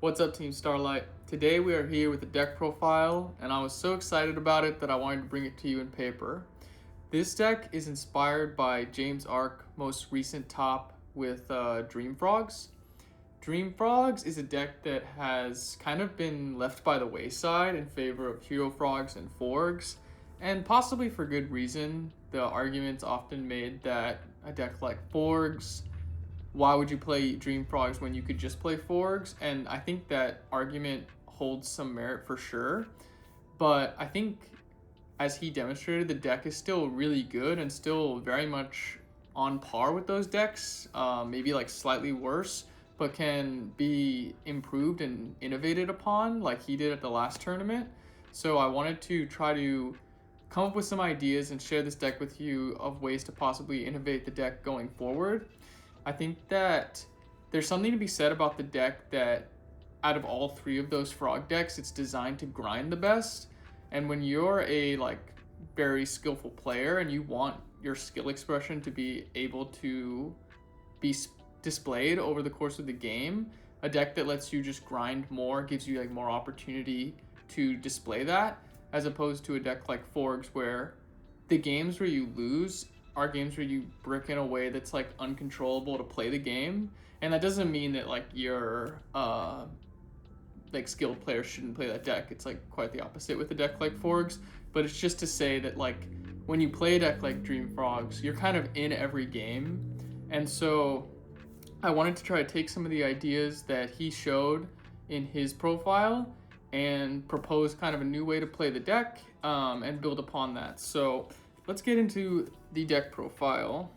What's up, Team Starlight? Today we are here with a deck profile, and I was so excited about it that I wanted to bring it to you in paper. This deck is inspired by James Arc most recent top with Dream Frogs. Dream Frogs is a deck that has kind of been left by the wayside in favor of Hero Frogs and FROGS, and possibly for good reason. The argument's often made that a deck like FROGS, why would you play Dream Frogs when you could just play FROGS? And I think that argument holds some merit for sure. But I think, as he demonstrated, the deck is still really good and still very much on par with those decks, maybe like slightly worse, but can be improved and innovated upon like he did at the last tournament. So I wanted to try to come up with some ideas and share this deck with you of ways to possibly innovate the deck going forward. I think that there's something to be said about the deck that out of all three of those frog decks, it's designed to grind the best. And when you're a very skillful player and you want your skill expression to be able to be displayed over the course of the game, a deck that lets you just grind more gives you more opportunity to display that, as opposed to a deck like FROGS where the games where you lose are games where you brick in a way that's uncontrollable to play the game. And that doesn't mean that your skilled players shouldn't play that deck. It's quite the opposite with a deck like FROGS. But it's just to say that when you play a deck like Dream Frogs, you're kind of in every game. And so I wanted to try to take some of the ideas that he showed in his profile and propose kind of a new way to play the deck, and build upon that. So let's get into the deck profile.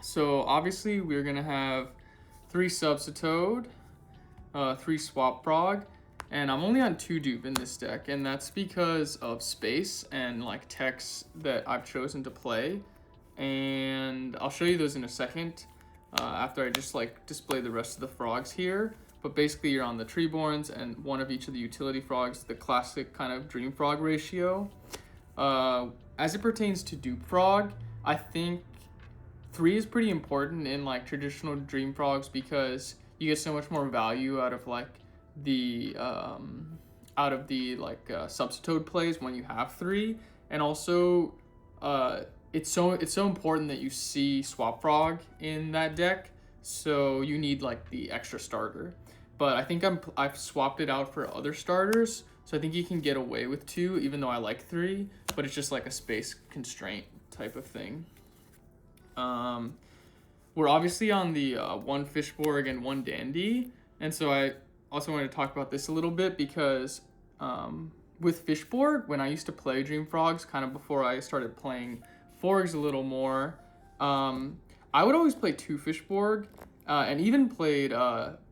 So obviously we're gonna have 3 Substitute, 3 Swap Frog, and I'm only on 2 dupe in this deck, and that's because of space and techs that I've chosen to play. And I'll show you those in a second, after I just display the rest of the frogs here. But basically you're on the Treeborns and one of each of the utility frogs, the classic kind of Dream Frog ratio. As it pertains to dupe frog, I think 3 is pretty important in traditional Dream Frogs because you get so much more value out of the Substitute plays when you have 3, and also it's so important that you see Swap Frog in that deck, so you need the extra starter. But I think I've swapped it out for other starters, so I think you can get away with 2, even though I like 3, but it's just a space constraint type of thing. We're obviously on the 1 Fishborg and 1 Dandy, and so I also wanted to talk about this a little bit because with Fishborg, when I used to play Dream Frogs, kind of before I started playing FROGS a little more, I would always play 2 Fishborg, and even played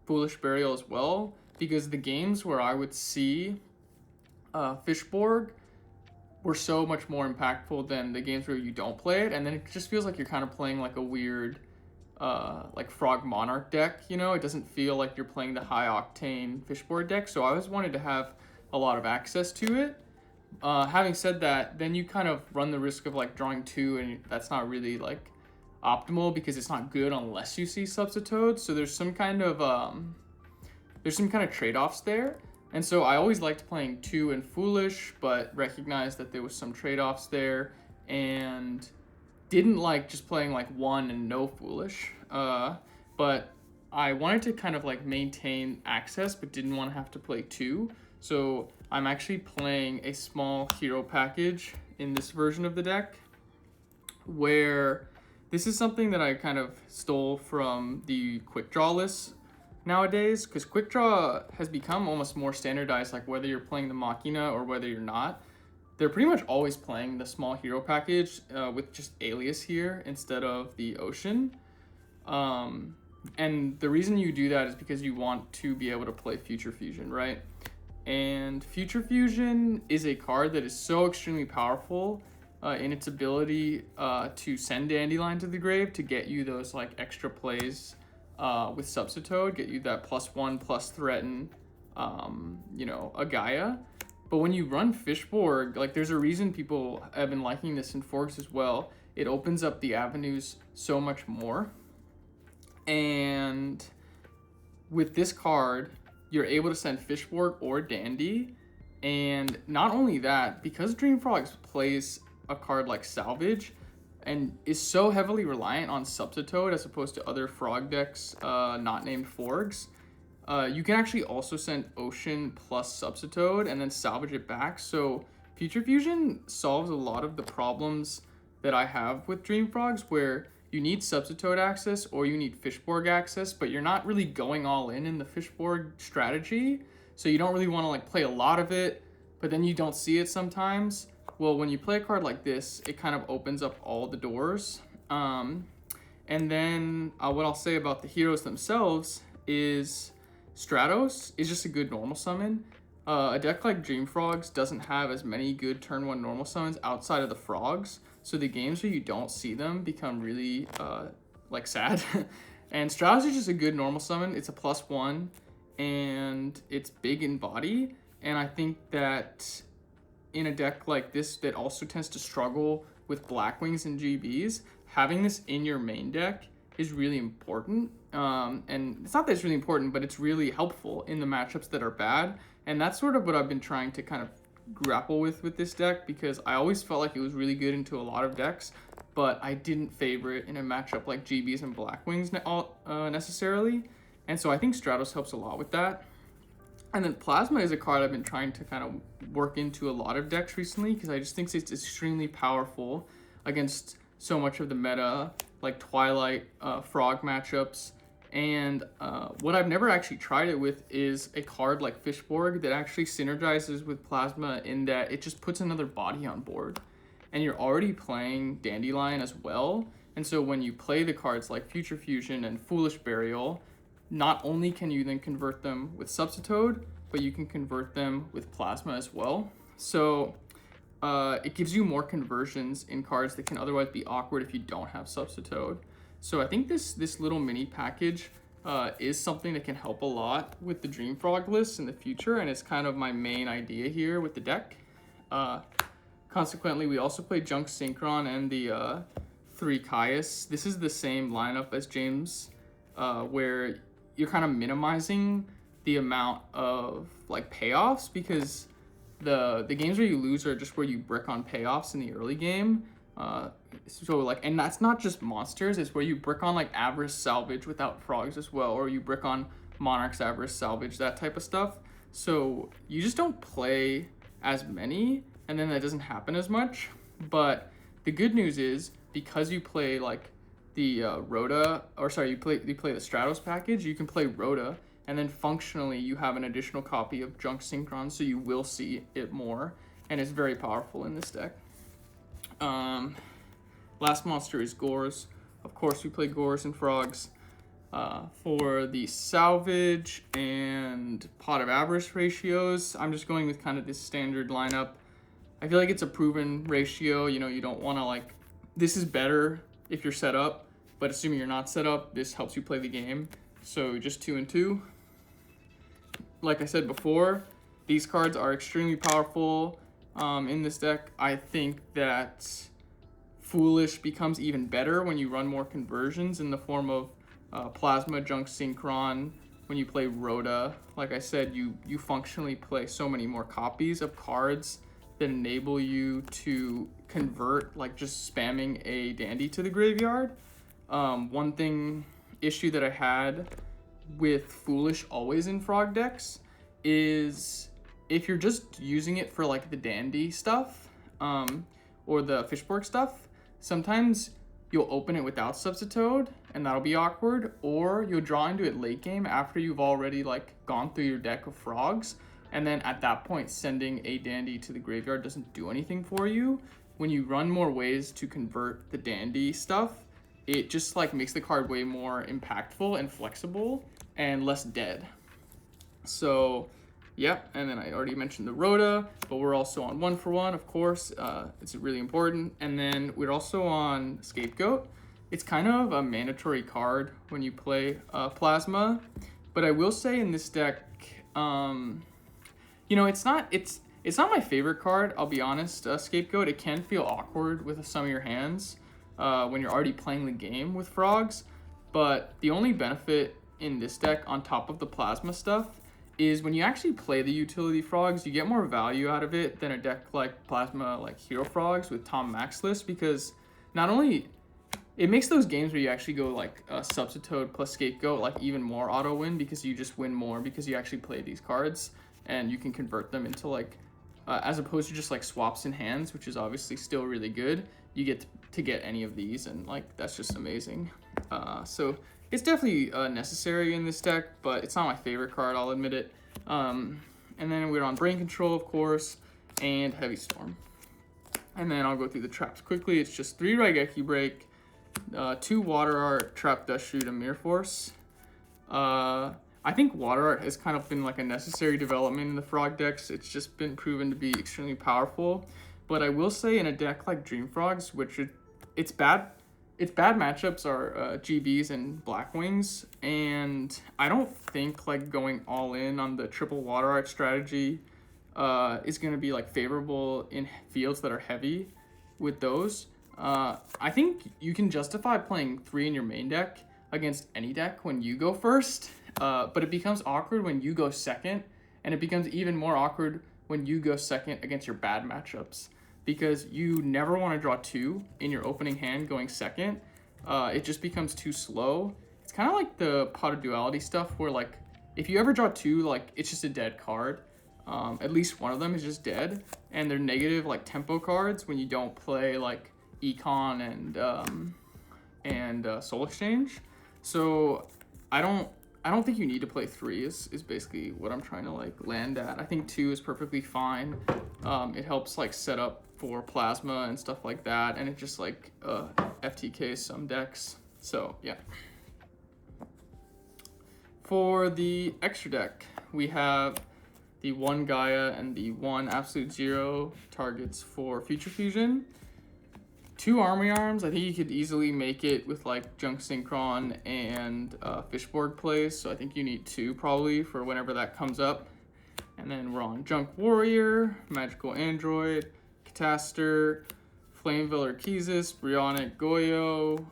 Foolish Burial as well, because the games where I would see Fishborg were so much more impactful than the games where you don't play it, and then it just feels like you're kind of playing a weird Frog Monarch deck, It doesn't feel like you're playing the high octane Fishborg deck, so I always wanted to have a lot of access to it. Having said that, then you kind of run the risk of drawing 2, and that's not really optimal because it's not good unless you see Substitute. So there's some kind of trade-offs there. And so I always liked playing 2 and Foolish, but recognized that there was some trade-offs there, and didn't like just playing 1 and no Foolish. But I wanted to kind of maintain access, but didn't want to have to play 2. So I'm actually playing a small hero package in this version of the deck, where this is something that I kind of stole from the quick draw lists nowadays, because quick draw has become almost more standardized, whether you're playing the Machina or whether you're not. They're pretty much always playing the small hero package with just Alias here instead of the Ocean. And the reason you do that is because you want to be able to play Future Fusion, right? And Future Fusion is a card that is so extremely powerful in its ability to send Dandelion to the grave to get you those extra plays with Substitute, get you that +1 threaten, a Gaia. But when you run Fishborg, there's a reason people have been liking this in FROGS as well. It opens up the avenues so much more. And with this card, you're able to send Fishborg or Dandy. And not only that, because Dream Frogs plays a card like Salvage and is so heavily reliant on Substitute as opposed to other Frog decks not named FROGS, you can actually also send Ocean plus Substitute and then salvage it back. So Future Fusion solves a lot of the problems that I have with Dream Frogs, where you need Substitute access or you need Fishborg access, but you're not really going all in the Fishborg strategy. So you don't really want to like play a lot of it, but then you don't see it sometimes. Well, when you play a card like this, it kind of opens up all the doors. And then what I'll say about the heroes themselves is Stratos is just a good normal summon. A deck like Dream Frogs doesn't have as many good turn 1 normal summons outside of the Frogs, so the games where you don't see them become really like sad. And Stratos is just a good normal summon. It's a +1 and it's big in body, and I think that in a deck like this that also tends to struggle with Blackwings and GBs, having this in your main deck is really important. And it's not that it's really important, but it's really helpful in the matchups that are bad. And that's sort of what I've been trying to kind of grapple with this deck, because I always felt like it was really good into a lot of decks, but I didn't favor it in a matchup like GBs and Blackwings necessarily. And so I think Stratos helps a lot with that. And then Plasma is a card I've been trying to kind of work into a lot of decks recently, because I just think it's extremely powerful against so much of the meta, like Twilight, Frog matchups. And what I've never actually tried it with is a card like Fishborg that actually synergizes with Plasma in that it just puts another body on board. And you're already playing Dandelion as well. And so when you play the cards like Future Fusion and Foolish Burial, not only can you then convert them with Substitute, but you can convert them with Plasma as well. So it gives you more conversions in cards that can otherwise be awkward if you don't have Substitute. So I think this little mini package is something that can help a lot with the Dream Frog list in the future, and it's kind of my main idea here with the deck. Consequently, we also play Junk Synchron and the 3 Caius. This is the same lineup as James, where you're kind of minimizing the amount of like payoffs, because the games where you lose are just where you brick on payoffs in the early game. So like, and that's not just monsters, it's where you brick on like Avarice Salvage without Frogs as well, or you brick on Monarch's Avarice Salvage, that type of stuff. So you just don't play as many, and then that doesn't happen as much. But the good news is, because you play like the Rhoda, or sorry, you play the Stratos package, you can play Rhoda, and then functionally you have an additional copy of Junk Synchron, so you will see it more, and it's very powerful in this deck. Last monster is Gores. Of course, we play Gores and Frogs. For the Salvage and Pot of Avarice ratios, I'm just going with kind of this standard lineup. I feel like it's a proven ratio. You know, you don't want to like, this is better if you're set up, but assuming you're not set up, this helps you play the game. So just 2 and 2. Like I said before, these cards are extremely powerful in this deck. I think that Foolish becomes even better when you run more conversions in the form of Plasma, Junk Synchron. When you play Rhoda, like I said, you functionally play so many more copies of cards that enable you to convert, like just spamming a Dandy to the graveyard. One issue that I had with Foolish always in Frog decks is if you're just using it for like the Dandy stuff or the Fishborg stuff, sometimes you'll open it without Substitute and that'll be awkward, or you'll draw into it late game after you've already like gone through your deck of Frogs, and then at that point sending a Dandy to the graveyard doesn't do anything for you. When you run more ways to convert the Dandy stuff, it just like makes the card way more impactful and flexible and less dead. So yeah, and then I already mentioned the Rhoda, but we're also on 1-for-1, of course. It's really important. And then we're also on Scapegoat. It's kind of a mandatory card when you play Plasma, but I will say in this deck, you know, it's not my favorite card, I'll be honest. Scapegoat, it can feel awkward with some of your hands when you're already playing the game with Frogs, but the only benefit in this deck on top of the Plasma stuff is when you actually play the utility frogs, you get more value out of it than a deck like Plasma, like Hero Frogs with Tom Maxless, because not only it makes those games where you actually go like Substitute plus Scapegoat like even more auto win, because you just win more because you actually play these cards and you can convert them into like as opposed to just like swaps in hands, which is obviously still really good. You get to get any of these, and like that's just amazing. So it's definitely necessary in this deck, but it's not my favorite card, I'll admit it. And then we're on Brain Control, of course, and Heavy Storm. And then I'll go through the traps quickly. It's just 3 Raigeki Break, 2 Water Art, Trap Dust Shoot, and Mirror Force. I think Water Art has kind of been like a necessary development in the Frog decks. It's just been proven to be extremely powerful. But I will say in a deck like Dream Frogs, which its bad matchups are GBs and Blackwings, and I don't think like going all in on the triple Water Art strategy is going to be like favorable in fields that are heavy with those. I think you can justify playing 3 in your main deck against any deck when you go first, but it becomes awkward when you go second, and it becomes even more awkward when you go second against your bad matchups, because you never want to draw 2 in your opening hand going second. It just becomes too slow. It's kind of like the Pot of Duality stuff, where like if you ever draw 2, like it's just a dead card. At least one of them is just dead, and they're negative like tempo cards when you don't play like Econ and Soul Exchange. So I don't think you need to play 3 is basically what I'm trying to like land at. I think 2 is perfectly fine. It helps like set up for Plasma and stuff like that, and it just like FTKs some decks. So yeah. For the extra deck, we have the 1 Gaia and the 1 Absolute Zero targets for Future Fusion. 2 Army Arms. I think you could easily make it with like Junk Synchron and Fishborg plays, so I think you need 2 probably for whenever that comes up. And then we're on Junk Warrior, Magical Android, Cataster, Flameveil Archesis, Brionic Goyo,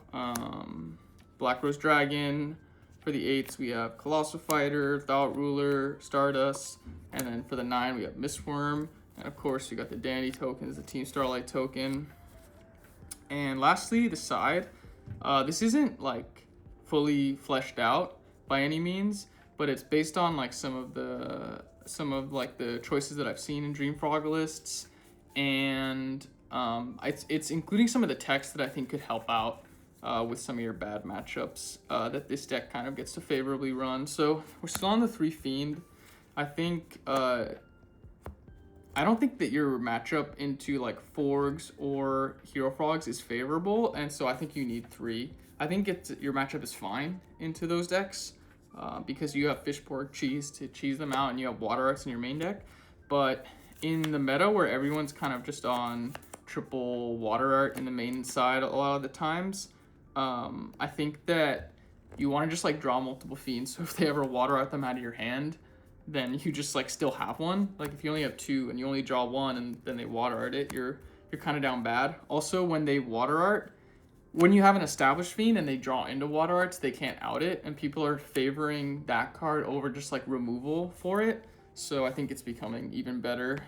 Black Rose Dragon. For the 8s, we have Colossal Fighter, Thought Ruler, Stardust, and then for the 9, we have Mistworm, and of course, we got the Dandy tokens, the Team Starlight token. And lastly, the side. This isn't like fully fleshed out by any means, but it's based on like some of like the choices that I've seen in Dream Frog lists, and it's including some of the text that I think could help out with some of your bad matchups that this deck kind of gets to favorably run. So we're still on the 3 Fiend. I think I don't think that your matchup into like FROGS or Hero Frogs is favorable, and so I think you need 3. I think your matchup is fine into those decks because you have Fishborg Cheese to cheese them out, and you have Water Arts in your main deck. But in the meta where everyone's kind of just on triple Water Art in the main side a lot of the times, I think that you want to just like draw multiple Fiends, so if they ever Water Art them out of your hand, then you just like still have one. Like if you only have 2 and you only draw 1 and then they Water Art it, you're kind of down bad. Also, when they Water Art, when you have an established Fiend and they draw into Water Arts, they can't out it, and people are favoring that card over just like removal for it. So I think it's becoming even better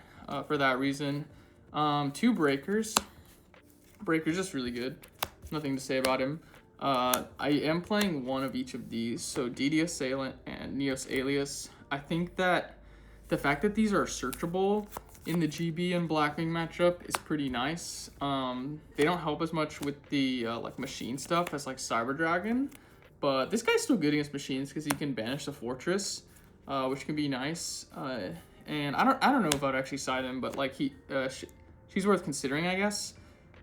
for that reason. 2 Breakers. Breaker's just really good. Nothing to say about him. I am playing one of each of these, so DD Assailant and Neos Alias. I think that the fact that these are searchable in the GB and Blackwing matchup is pretty nice. They don't help as much with the like machine stuff as like Cyber Dragon, but this guy's still good against machines because he can banish the Fortress, which can be nice. And I don't know about actually side him, but like she's worth considering, I guess.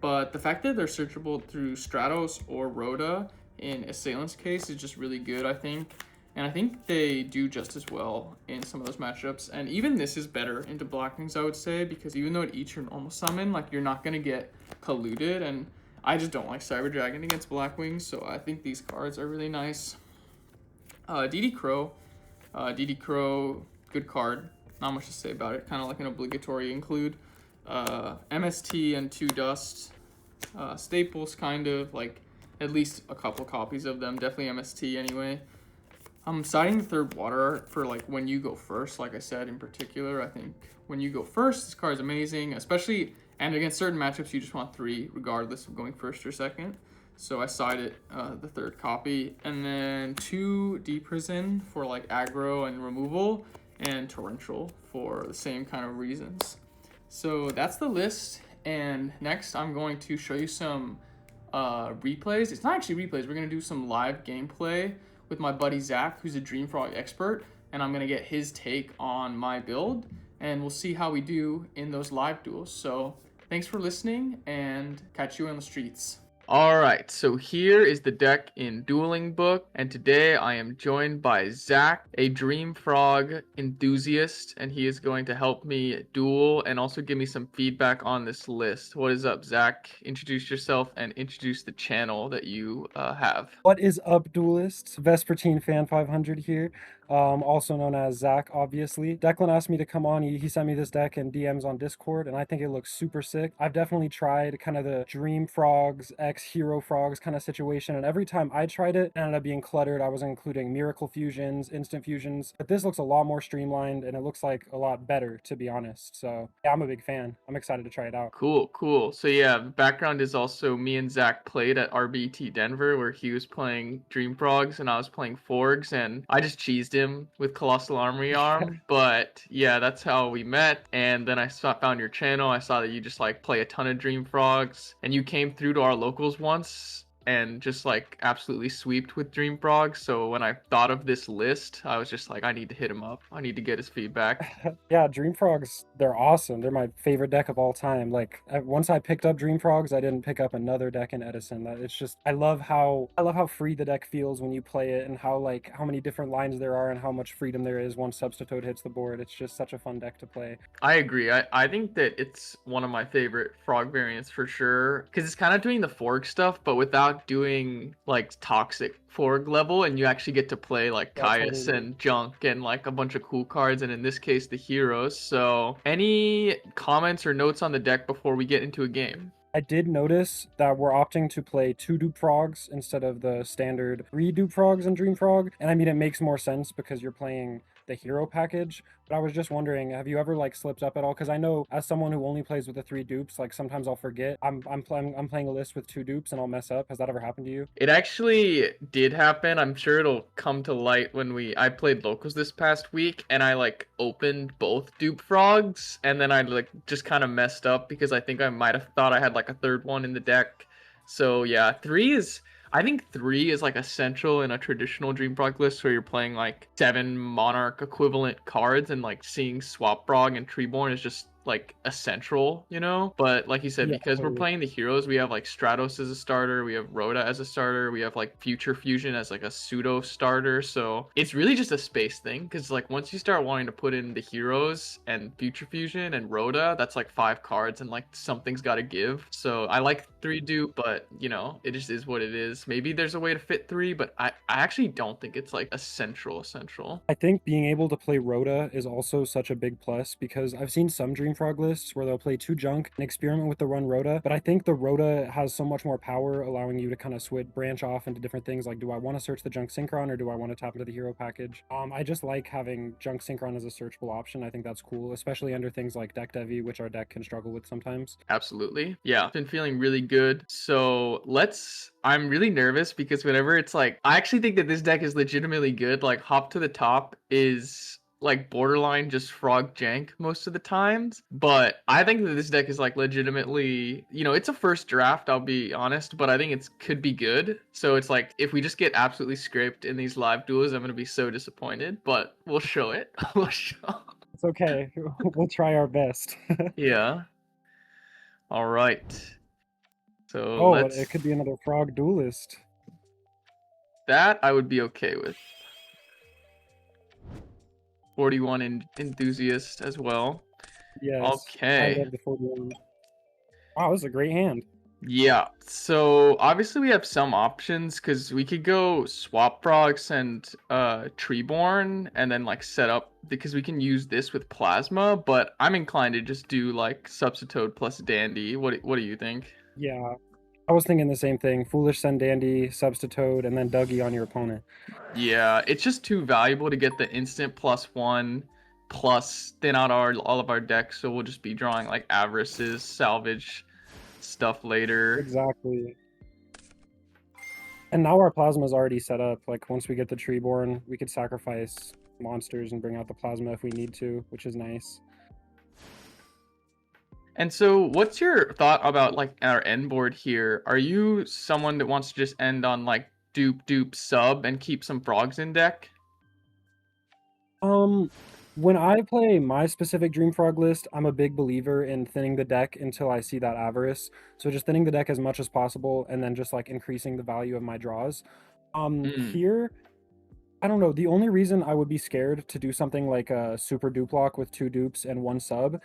But the fact that they're searchable through Stratos or Rhoda in Assailant's case is just really good, I think. And I think they do just as well in some of those matchups. And even this is better into Blackwings, I would say, because even though it eats your normal summon, like you're not going to get colluded. And I just don't like Cyber Dragon against Blackwings, so I think these cards are really nice. DD Crow. DD Crow, good card. Not much to say about it. Kind of like an obligatory include. MST and 2 Dust. Staples, kind of. Like, at least a couple copies of them. Definitely MST anyway. I'm citing the third water art for like when you go first. Like I said, in particular, I think when you go first, this card is amazing, especially and against certain matchups, you just want 3 regardless of going first or second. So I sided the third copy, and then 2 Deep Prison for like aggro and removal, and Torrential for the same kind of reasons. So that's the list, and next I'm going to show you some replays. It's not actually replays. We're gonna do some live gameplay with my buddy Zach, who's a Dreamfrog expert, and I'm gonna get his take on my build, and we'll see how we do in those live duels. So thanks for listening, and catch you on the streets. Alright, so here is the deck in Dueling Book, and today I am joined by Zach, a Dreamfrog enthusiast, and he is going to help me duel and also give me some feedback on this list. What is up, Zach? Introduce yourself and introduce the channel that you have. What is up, duelists? Vespertine Fan 500 here, also known as Zach, obviously. Declan asked me to come on. He sent me this deck in DMs on Discord, and I think it looks super sick. I've definitely tried kind of the Dream Frogs X Hero Frogs kind of situation, and every time I tried it, it ended up being cluttered. I was including Miracle Fusions, Instant Fusions, but this looks a lot more streamlined, and it looks like a lot better, to be honest. So yeah, I'm a big fan. I'm excited to try it out. Cool. So yeah, the background is also me and Zach played at RBT Denver, where he was playing Dream Frogs and I was playing FROGS, and I just cheesed him with Colossal Armory Arm. But yeah, that's how we met. And then found your channel. I saw that you just like play a ton of Dream Frogs, and you came through to our locals once and just like absolutely sweeped with Dream Frogs. So when I thought of this list, I was just like, I need to hit him up. I need to get his feedback. Yeah, Dream Frogs, they're awesome. They're my favorite deck of all time. Like once I picked up Dream Frogs, I didn't pick up another deck in Edison. It's just I love how free the deck feels when you play it, and how many different lines there are and how much freedom there is once Substitute hits the board. It's just such a fun deck to play. I agree. I think that it's one of my favorite frog variants for sure, because it's kind of doing the fork stuff, but without doing like toxic fork level, and you actually get to play like Yeah, Caius totally. and Junk and like a bunch of cool cards, and in this case the heroes. So any comments or notes on the deck before we get into a game? I did notice that we're opting to play 2 Dupe Frogs instead of the standard 3 Dupe Frogs in Dream Frog. And I mean, it makes more sense because you're playing the hero package. But I was just wondering, have you ever like slipped up at all? Because I know as someone who only plays with the 3 dupes, like sometimes I'll forget I'm playing a list with 2 dupes and I'll mess up. Has that ever happened to you? It actually did happen. I'm sure it'll come to light when I played locals this past week, and I like opened both dupe frogs, and then I like just kind of messed up because I think I might have thought I had like a third one in the deck. So yeah, I think 3 is like essential in a traditional Dream Frog list where you're playing like 7 Monarch equivalent cards, and like seeing Swap Frog and Treeborn is just like essential, you know? But like you said, Yeah, because we're totally. playing the heroes, we have like Stratos as a starter, we have Rhoda as a starter, we have like Future Fusion as like a pseudo starter. So it's really just a space thing, because like once you start wanting to put in the heroes and Future Fusion and Rhoda, that's like 5 cards, and like something's got to give. So I like 3 dupe, but you know, it just is what it is. Maybe there's a way to fit 3, but I actually don't think it's like essential. I think being able to play Rhoda is also such a big plus because I've seen some Dream Frog lists where they'll play 2 junk and experiment with the run Rhoda, but I think the Rhoda has so much more power, allowing you to kind of branch off into different things. Like, do I want to search the junk synchron or do I want to tap into the hero package? I just like having junk synchron as a searchable option. I think that's cool, especially under things like deck devi, which our deck can struggle with sometimes. Absolutely. Yeah, been feeling really good. So I'm really nervous because whenever it's like, I actually think that this deck is legitimately good. Like, Hop to the Top is like borderline just frog jank most of the times. But I think that this deck is like legitimately, you know, it's a first draft, I'll be honest, but I think it could be good. So it's like, if we just get absolutely scraped in these live duels, I'm going to be so disappointed, but we'll show it. We'll show. It's okay. We'll try our best. Yeah. All right. So Oh, it could be another frog duelist. that I would be okay with. 41 enthusiast as well. Yes, I Okay. love the 41. Wow, this is a great hand. Yeah. So obviously we have some options because we could go swap frogs and treeborn and then like set up, because we can use this with plasma, but I'm inclined to just do like substitute plus dandy. What do you think? Yeah, I was thinking the same thing. Foolish Dandy, Substitute, and then Dougie on your opponent. Yeah, it's just too valuable to get the instant +1 plus thin out all of our decks, so we'll just be drawing like Avarices, Salvage stuff later. Exactly. And now our plasma is already set up. Like once we get the Treeborn, we could sacrifice monsters and bring out the plasma if we need to, which is nice. And so, what's your thought about like our end board here? Are you someone that wants to just end on like dupe sub and keep some frogs in deck? Um, when I play my specific Dream Frog list, I'm a big believer in thinning the deck until I see that Avarice. So just thinning the deck as much as possible and then just like increasing the value of my draws. Mm, Here, I don't know. The only reason I would be scared to do something like a super dupe lock with 2 dupes and 1 sub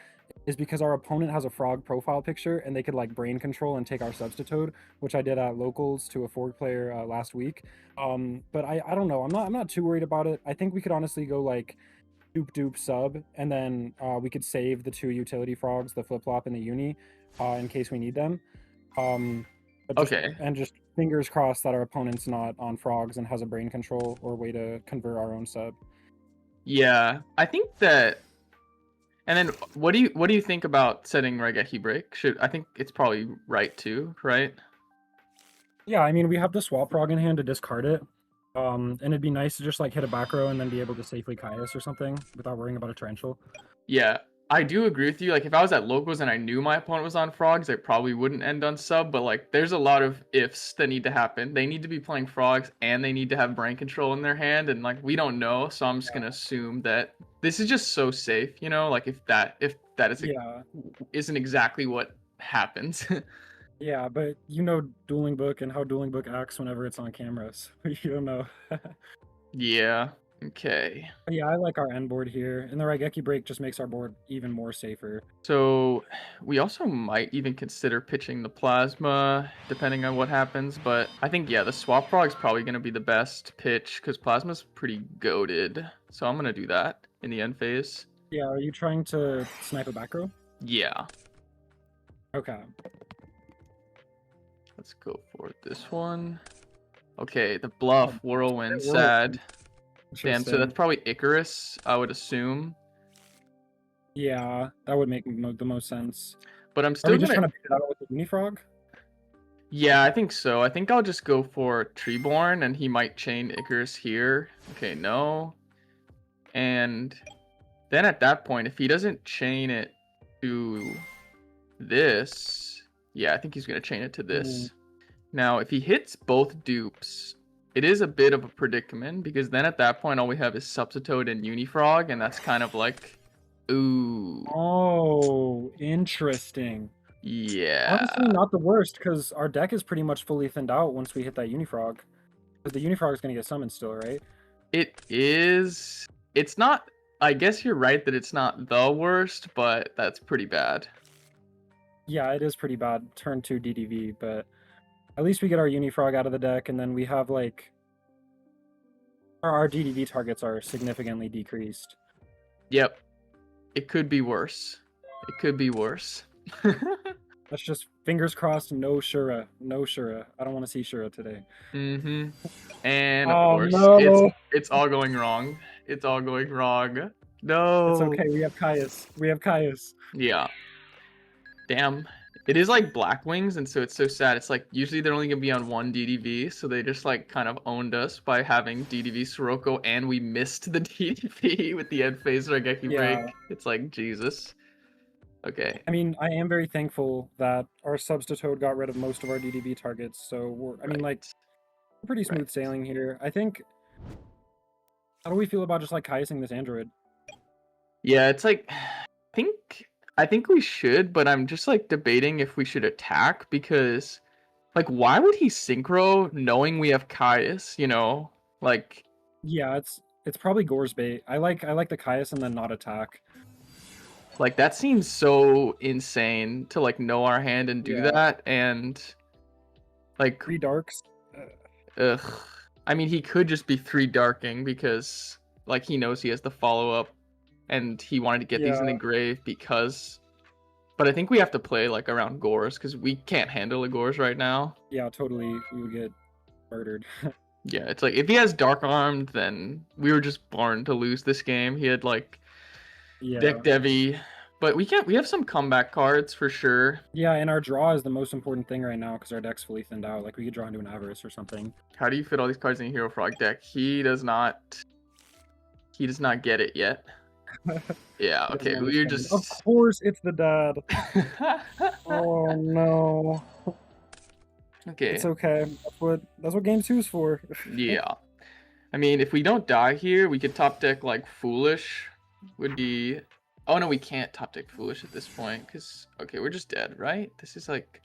is because our opponent has a frog profile picture and they could like brain control and take our substitute, which I did at locals to a Forg player last week. But I don't know. I'm not too worried about it. I think we could honestly go like dupe sub, and then we could save the 2 utility frogs, the flip flop and the uni, in case we need them. But okay. just fingers crossed that our opponent's not on frogs and has a brain control or way to convert our own sub. Yeah, I think that. And then, what do you think about setting Raigeki break? I think it's probably right too, right? Yeah, I mean we have the swap frog in hand to discard it. And it'd be nice to just like hit a back row and then be able to safely Caius or something without worrying about a torrential. Yeah, I do agree with you. Like, if I was at locals and I knew my opponent was on frogs, I probably wouldn't end on sub. But like, there's a lot of ifs that need to happen. They need to be playing frogs, and they need to have brain control in their hand. And like, we don't know, so I'm just gonna assume that this is just so safe. You know, like if that Yeah, isn't exactly what happens. yeah, but you know Dueling Book and how Dueling Book acts whenever it's on camera, so you don't know. Yeah. Okay. But yeah, I like our end board here, and the Raigeki break just makes our board even more safer. So we also might even consider pitching the plasma, depending on what happens. But I think, yeah, the swap frog is probably going to be the best pitch because plasma's pretty goated. So I'm going to do that in the end phase. Yeah, are you trying to snipe a back row? Yeah. Okay. Let's go for this one. Okay, the bluff, whirlwind, Whirlwind. sad. Damn, so Interesting. that's probably Icarus, I would assume. Yeah, that would make the most sense. But I'm Are still we just going trying to. to beat it out with the Unifrog? Yeah, I think so. I think I'll just go for Treeborn, and he might chain Icarus here. Okay, no. And then at that point, if he doesn't chain it to this, yeah, I think he's going to chain it to this. Now, if he hits both dupes, it is a bit of a predicament because then at that point, all we have is Substitute and Unifrog, and that's kind of like, ooh, Oh, interesting. yeah. Honestly, not the worst, because our deck is pretty much fully thinned out once we hit that Unifrog. Because the Unifrog is going to get summoned still, right? It is. It's not. I guess you're right that it's not the worst, but that's pretty bad. Yeah, it is pretty bad. Turn 2 DDV, but at least we get our Unifrog out of the deck, and then we have, like... Our DDV targets are significantly decreased. Yep. It could be worse. It could be worse. Let's just fingers crossed, no Shura. No Shura. I don't want to see Shura today. Mm-hmm. And of Oh, course, no! it's all going wrong. It's all going wrong. No. It's okay, we have Caius. We have Caius. Yeah. Damn. It is like Black Wings, and so it's so sad. It's like usually they're only gonna be on one DDV, so they just like kind of owned us by having DDV Sirocco, and we missed the DDV with the end phase Raigeki break. Yeah. It's like Jesus. Okay. I mean, I am very thankful that our Substitute got rid of most of our DDV targets, so I mean, like, we're pretty smooth Right. sailing here. I think... How do we feel about just, like, Caiusing this android? Yeah, it's like I think we should, but I'm just like debating if we should attack because like why would he synchro knowing we have Caius, you know? Like Yeah, it's probably Gore's bait. I like the Caius and then not attack. that seems so insane to like know our hand and do Yeah. that and like 3 darks. ugh. I mean he could just be 3 darking because like he knows he has the follow up and he wanted to get these in the Yeah. grave because But I think we have to play like around Gores because we can't handle a Gores right now. Yeah, totally. We would get murdered. Yeah, it's like if he has Dark Armed, then we were just born to lose this game. He had like Yeah. Deck Devi, but we can't. We have some comeback cards for sure. Yeah, and our draw is the most important thing right now because our deck's fully thinned out. Like we could draw into an Avarice or something. How do you fit all these cards in a Hero Frog deck? He does not. He does not get it yet. Yeah. He doesn't Okay. We're understand. Of just. course, it's the dad. Oh no. Okay. It's okay. That's what game 2 is for. Yeah. I mean, if we don't die here, we could top deck like Foolish. Would be. Oh no, we can't top deck Foolish at this point because okay, we're just dead, right? This is like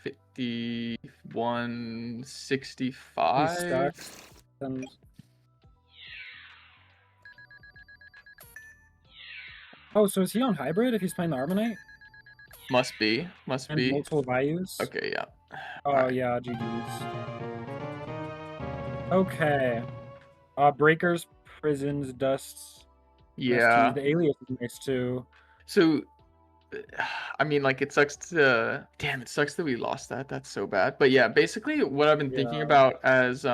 51, He's 65. stuck. And oh, so is he on hybrid if he's playing the Armonite? Must be. Must And be. multiple Bayous? Okay, yeah. Oh Alright. yeah, GG's. Okay. Breakers, prisons, dusts, Yeah. STs. The alias is nice too. So, I mean, like, it sucks to. Damn, it sucks that we lost that. That's so bad. But yeah, basically, what I've been thinking Yeah. about as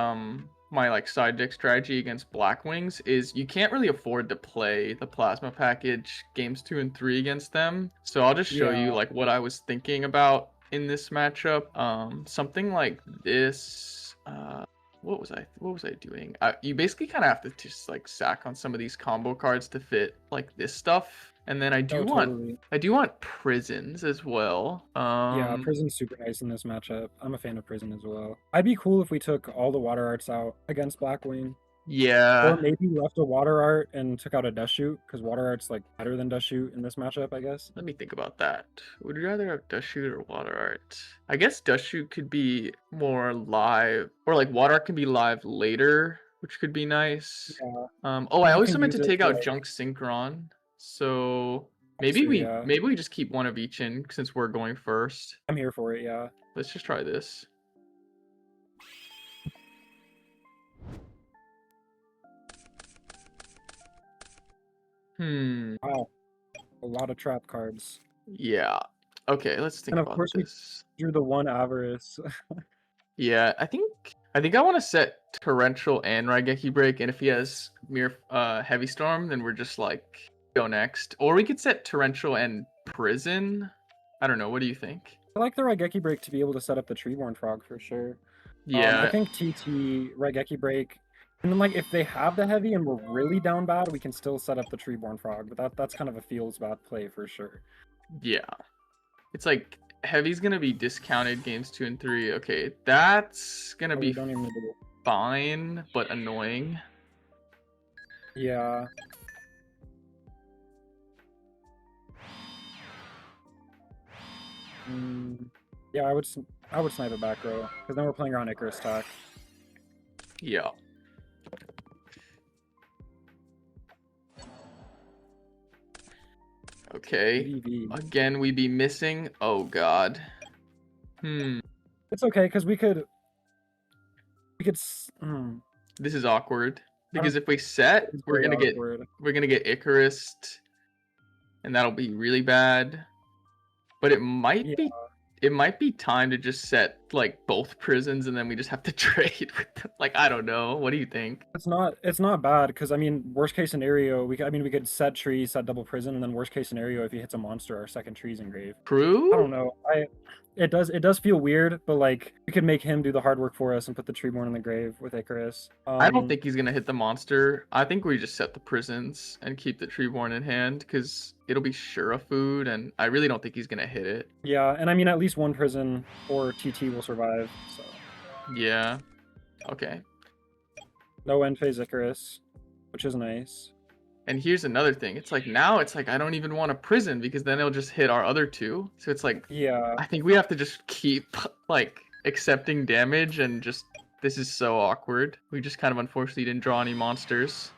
my like side deck strategy against Blackwings is you can't really afford to play the plasma package games 2 and 3 against them. So I'll just show you Yeah. like what I was thinking about in this matchup. Something like this. What was I doing? You basically kind of have to just like sack on some of these combo cards to fit like this stuff. And then I do Oh, want totally. prisons as well. Yeah, prison's super nice in this matchup. I'm a fan of prison as well. I'd be cool if we took all the water arts out against Blackwing. Or Yeah. maybe left a water art and took out a dust shoot, because water art's like better than dust shoot in this matchup, I guess. Let me think about that. Would you rather have Dust Shoot or Water Art? I guess Dust Shoot could be more live, or like Water Art can be live later, which could be nice. Yeah. Oh, I You also can meant use to it take for out like Junk Synchron. So extra, yeah. maybe we just keep one of each in since we're going first. I'm here for it, yeah. Let's just try this. Wow. A lot of trap cards. Yeah. Okay, let's think And of about course we this. drew the one Avarice. Yeah, I think I want to set Torrential and Raigeki Break, and if he has Mere Heavy Storm, then we're just like go next. Or we could set Torrential and Prison. I don't know. What do you think? I like the Raigeki Break to be able to set up the Treeborn Frog for sure. Yeah, I think TT, Raigeki Break, and then like if they have the heavy and we're really down bad, we can still set up the Treeborn Frog, but that's kind of a feels bad play for sure. yeah. It's like Heavy's gonna be discounted games 2 and 3. Okay, that's gonna Oh, be we don't even need to fine, but annoying. Yeah. Yeah, I would snipe a back row because then we're playing around Icarus stack. Yeah. Okay. BV. Again, we be missing. Oh God. It's okay because we could. This is awkward because if we set, It's we're very gonna awkward. get Icarus, and that'll be really bad. But it might be time to just set like both prisons, and then we just have to trade with them. Like I don't know. What do you think? It's not bad because I mean worst case scenario we could set tree, set double prison, and then worst case scenario if he hits a monster our second tree's engraved. True. I don't know. It does feel weird, but like we could make him do the hard work for us and put the Treeborn in the grave with Icarus. I don't think he's gonna hit the monster. I think we just set the prisons and keep the Treeborn in hand because it'll be sure a food, and I really don't think he's gonna hit it. Yeah, and I mean at least one prison or TT will survive. So Yeah. Okay. no end phase Icarus, which is nice. And here's another thing. It's like now it's like I don't even want a prison because then it'll just hit our other two. So it's like Yeah. I think we have to just keep like accepting damage and just this is so awkward. We just kind of unfortunately didn't draw any monsters.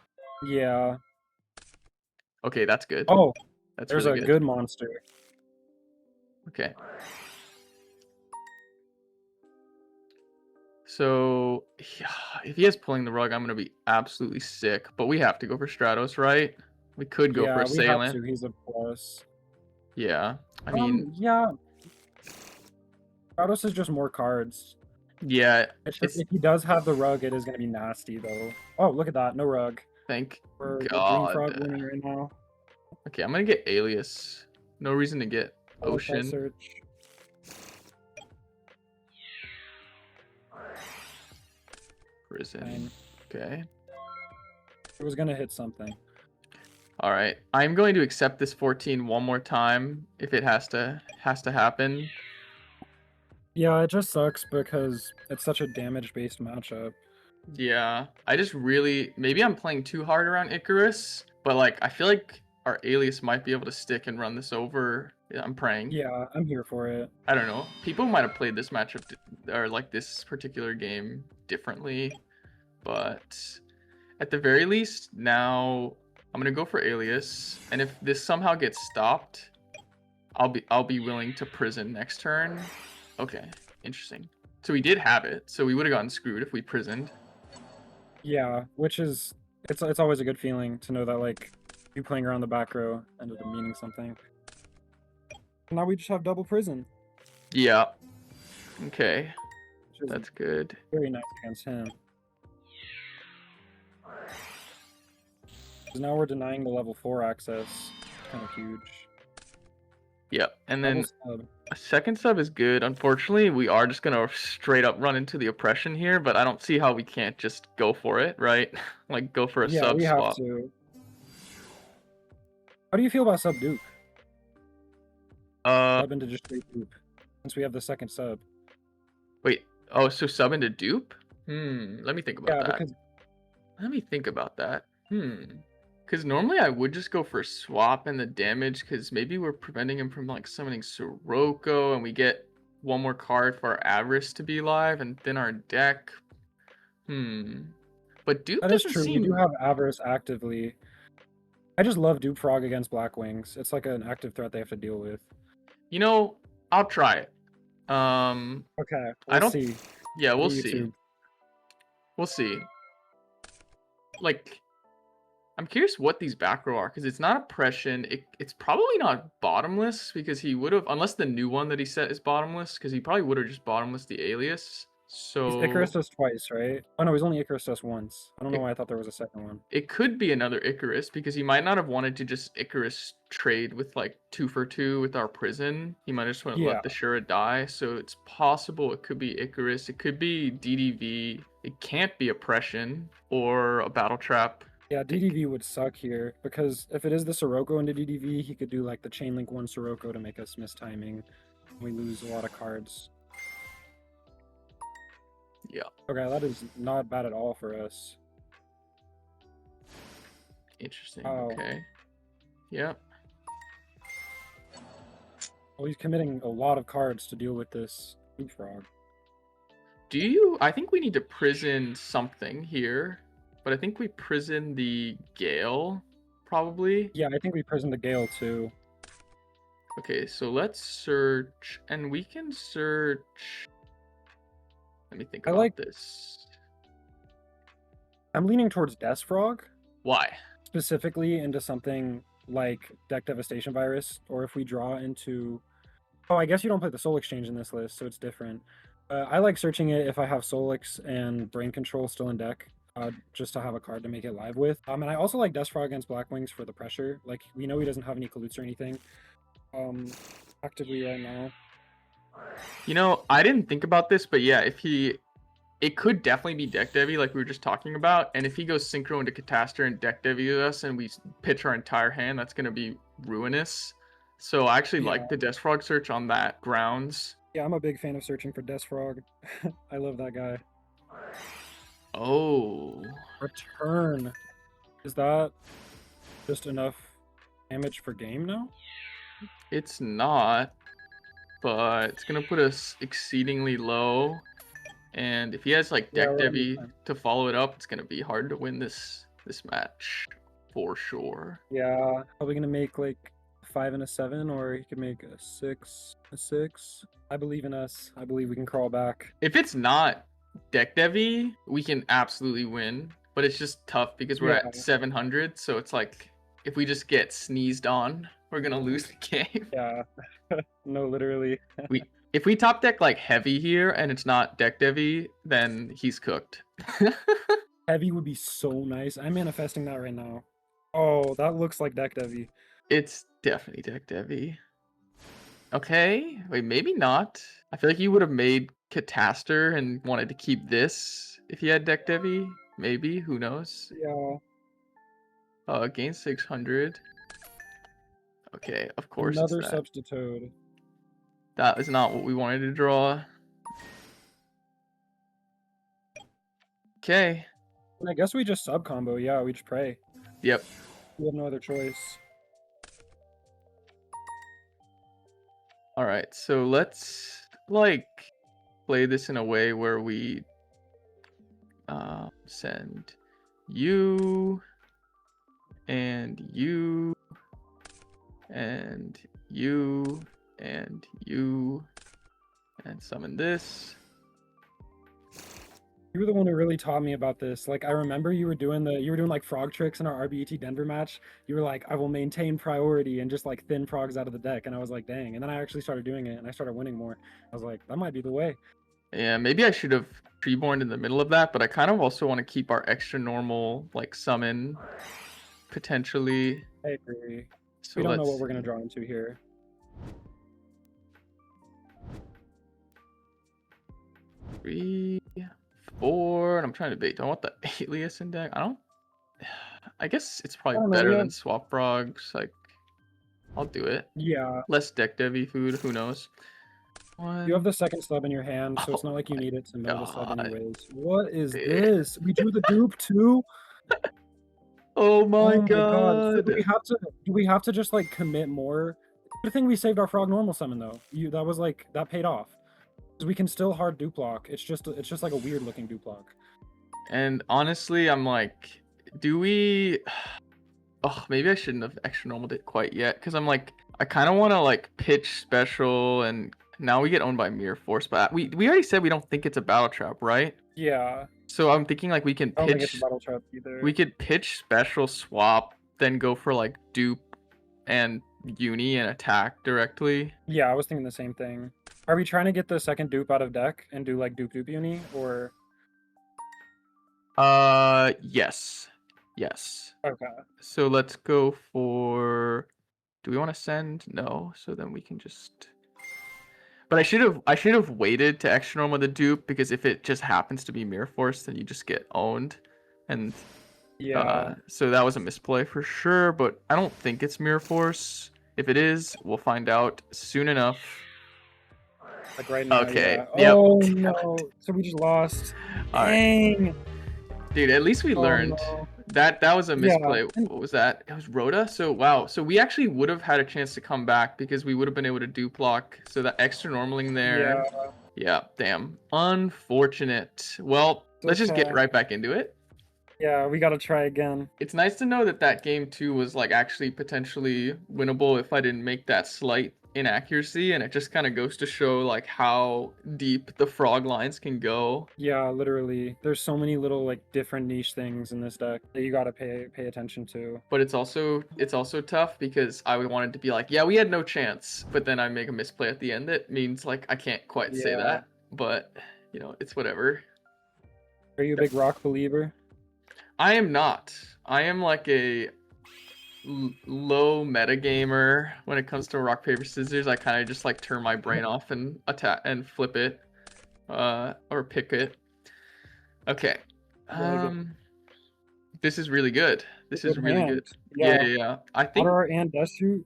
Yeah. Okay, that's good. Oh, That's there's really a good monster. Okay. So, if he has pulling the rug, I'm going to be absolutely sick. But we have to go for Stratos, right? We could go for Yeah, we have Assailant. to. He's a plus. Yeah. I mean, Yeah, Stratos is just more cards. yeah, It's just it's if he does have the rug, it is gonna be nasty though. Oh, look at that, no rug. thank We're Green God. Frog winning right now. Okay, I'm gonna get Alias. No reason to get I like that Ocean. search. Prison. Fine. Okay. It was gonna hit something. All right. I'm going to accept this 14 one more time if it has to happen. Yeah, it just sucks because it's such a damage-based matchup. Yeah. I just really maybe I'm playing too hard around Icarus, but like I feel like our Alias might be able to stick and run this over. Yeah, I'm praying. Yeah, I'm here for it. I don't know. People might have played this matchup or like this particular game differently, but at the very least, now I'm gonna go for Alias, and if this somehow gets stopped, I'll be willing to prison next turn. Okay, interesting. So we did have it, so we would have gotten screwed if we prisoned. Yeah, which is it's always a good feeling to know that like you playing around the back row ended up meaning something. Now we just have double prison, Yeah. Okay, which is that's good. very nice against him. So now we're denying the level 4 access. Kind of huge. Yep, and then Double sub. a second sub is good. Unfortunately, we are just gonna straight up run into the oppression here, but I don't see how we can't just go for it, right? Like go for a Yeah, sub we have swap. to. How do you feel about sub dupe? Sub into just straight dupe. Since we have the second sub. Wait. Oh, so sub into dupe? Let me think about Yeah, that. because Let me think about that. Because normally I would just go for swap and the damage, because maybe we're preventing him from like summoning Sirocco, and we get one more card for our Avarice to be live, and then our deck. But dupe that is doesn't true. We do seem. have Avarice actively. I just love dupe frog against black wings. It's like an active threat they have to deal with. You know, I'll try it. Okay, I we'll don't. see. Yeah, we'll Look at see. YouTube. We'll see. Like, I'm curious what these back row are, because it's not oppression. It's probably not bottomless, because he would have, unless the new one that he set is bottomless, because he probably would have just bottomless the alias. He's So Icarus us twice, right? Oh no, he's only Icarus us once. I don't know it, why I thought there was a second one. it could be another Icarus, because he might not have wanted to just Icarus trade with like 2 for 2 with our prison. He might have just want to Yeah, let the Shura die. So it's possible it could be Icarus. It could be DDV. It can't be oppression or a battle trap. yeah, DDV would suck here because if it is the Sirocco into DDV, he could do like the chain link 1 Sirocco to make us miss timing. We lose a lot of cards. Yeah. Okay, that is not bad at all for us. Interesting. Oh. Okay. Yep. Well, he's committing a lot of cards to deal with this Loop Frog. Do you? I think we need to prison something here, but I think we prison the Gale, probably. Yeah, I think we prisoned the Gale too. Okay, so let's search, and we can search. Let me think about this. I'm leaning towards Death Frog. Why? Specifically into something like Deck Devastation Virus, or if we draw into... Oh, I guess you don't play the Soul Exchange in this list, so it's different. I like searching it if I have Solix and Brain Control still in deck, just to have a card to make it live with. And I also like Death Frog against Black Wings for the pressure. Like, we know he doesn't have any Kalutes or anything actively right now. You know, I didn't think about this, but yeah, it could definitely be deck devy like we were just talking about, and if he goes synchro into Catastor and deck devy with us and we pitch our entire hand, that's going to be ruinous. So I actually like the Death Frog search on that grounds. Yeah, I'm a big fan of searching for Death Frog. I love that guy. Oh. Return. Is that just enough damage for game now? It's not, but it's going to put us exceedingly low. And if he has like deck devy to follow it up, it's going to be hard to win this match for sure. Yeah, probably going to make like 5 and a 7, or he could make a 6. I believe in us. I believe we can crawl back. If it's not deck devy, we can absolutely win, but it's just tough because we're at 700, so it's like if we just get sneezed on, we're gonna lose the game. Yeah. No, literally. If we top deck like heavy here and it's not deck heavy, then he's cooked. Heavy would be so nice. I'm manifesting that right now. Oh, that looks like deck heavy. It's definitely deck heavy. Okay, wait, maybe not. I feel like he would have made Cataster and wanted to keep this if he had deck heavy. Maybe, who knows? Yeah. Gain 600. Okay, of course Another it's that. substitute. That is not what we wanted to draw. Okay. I guess we just sub combo. Yeah, we just pray. Yep. We have no other choice. All right, so let's like play this in a way where we send you and you and you and you and summon this. You were the one who really taught me about this. Like, I remember you were doing like frog tricks in our RBET Denver match. You were like, I will maintain priority and just like thin frogs out of the deck. And I was like, dang. And then I actually started doing it and I started winning more. I was like, that might be the way. Yeah, maybe I should have Treeborn in the middle of that, but I kind of also want to keep our extra normal like summon potentially. I agree. So We don't know what let's we're gonna draw into here. 3, 4, and I'm trying to bait. Do I want the alias in deck? I don't. I guess it's probably know, better yeah. than swap frogs. Like, I'll do it. Yeah. Less deck heavy food. Who knows? You have the second sub in your hand, so it's not like you my need it to know the sub God. anyways. What is Dude. this? We drew the dupe too? Oh my Oh my god. So God. do we have to just like commit more? Good thing we saved our frog normal summon though. That was like that paid off. Because we can still hard dupe lock. It's just like a weird looking dupe lock. And honestly, I'm like, do we? Oh, maybe I shouldn't have extra normaled it quite yet, because I'm like, I kind of want to like pitch special, and now we get owned by Mirror Force. But we already said we don't think it's a battle trap, right? Yeah. So I'm thinking like we can I don't think it's pitch. a battle trap either. We could pitch special swap, then go for like dupe and uni and attack directly. Yeah, I was thinking the same thing. Are we trying to get the second dupe out of deck and do like dupe uni, or? Yes. Okay. So let's go for. Do we want to send? No. So then we can just. But I should have waited to extra normal the dupe, because if it just happens to be Mirror Force, then you just get owned, and Yeah. so that was a misplay for sure. But I don't think it's Mirror Force. If it is, we'll find out soon enough. Like right now. Okay. Yeah. Yep. Oh no! So we just lost. All right. Dang. Dude, at least we learned. No. That was a misplay. Yeah. What was that? It was Rhoda. So wow. So we actually would have had a chance to come back, because we would have been able to dupe lock. So that extra normaling there. Yeah. Yeah. Damn. Unfortunate. Well, let's just get right back into it. Yeah, we gotta try again. It's nice to know that game 2 was like actually potentially winnable if I didn't make that slight inaccuracy, and it just kind of goes to show like how deep the frog lines can go. Yeah, literally. There's so many little like different niche things in this deck that you gotta pay attention to. But it's also tough, because I wanted to be like, yeah, we had no chance, but then I make a misplay at the end that means like I can't quite say that. But you know, it's whatever. Are you a big rock believer? I am not. I am like a low meta gamer when it comes to rock paper scissors. I kind of just like turn my brain off and attack and flip it, or pick it. Okay. This is really good. This is really good. Yeah. I think. Water and Death Shoot.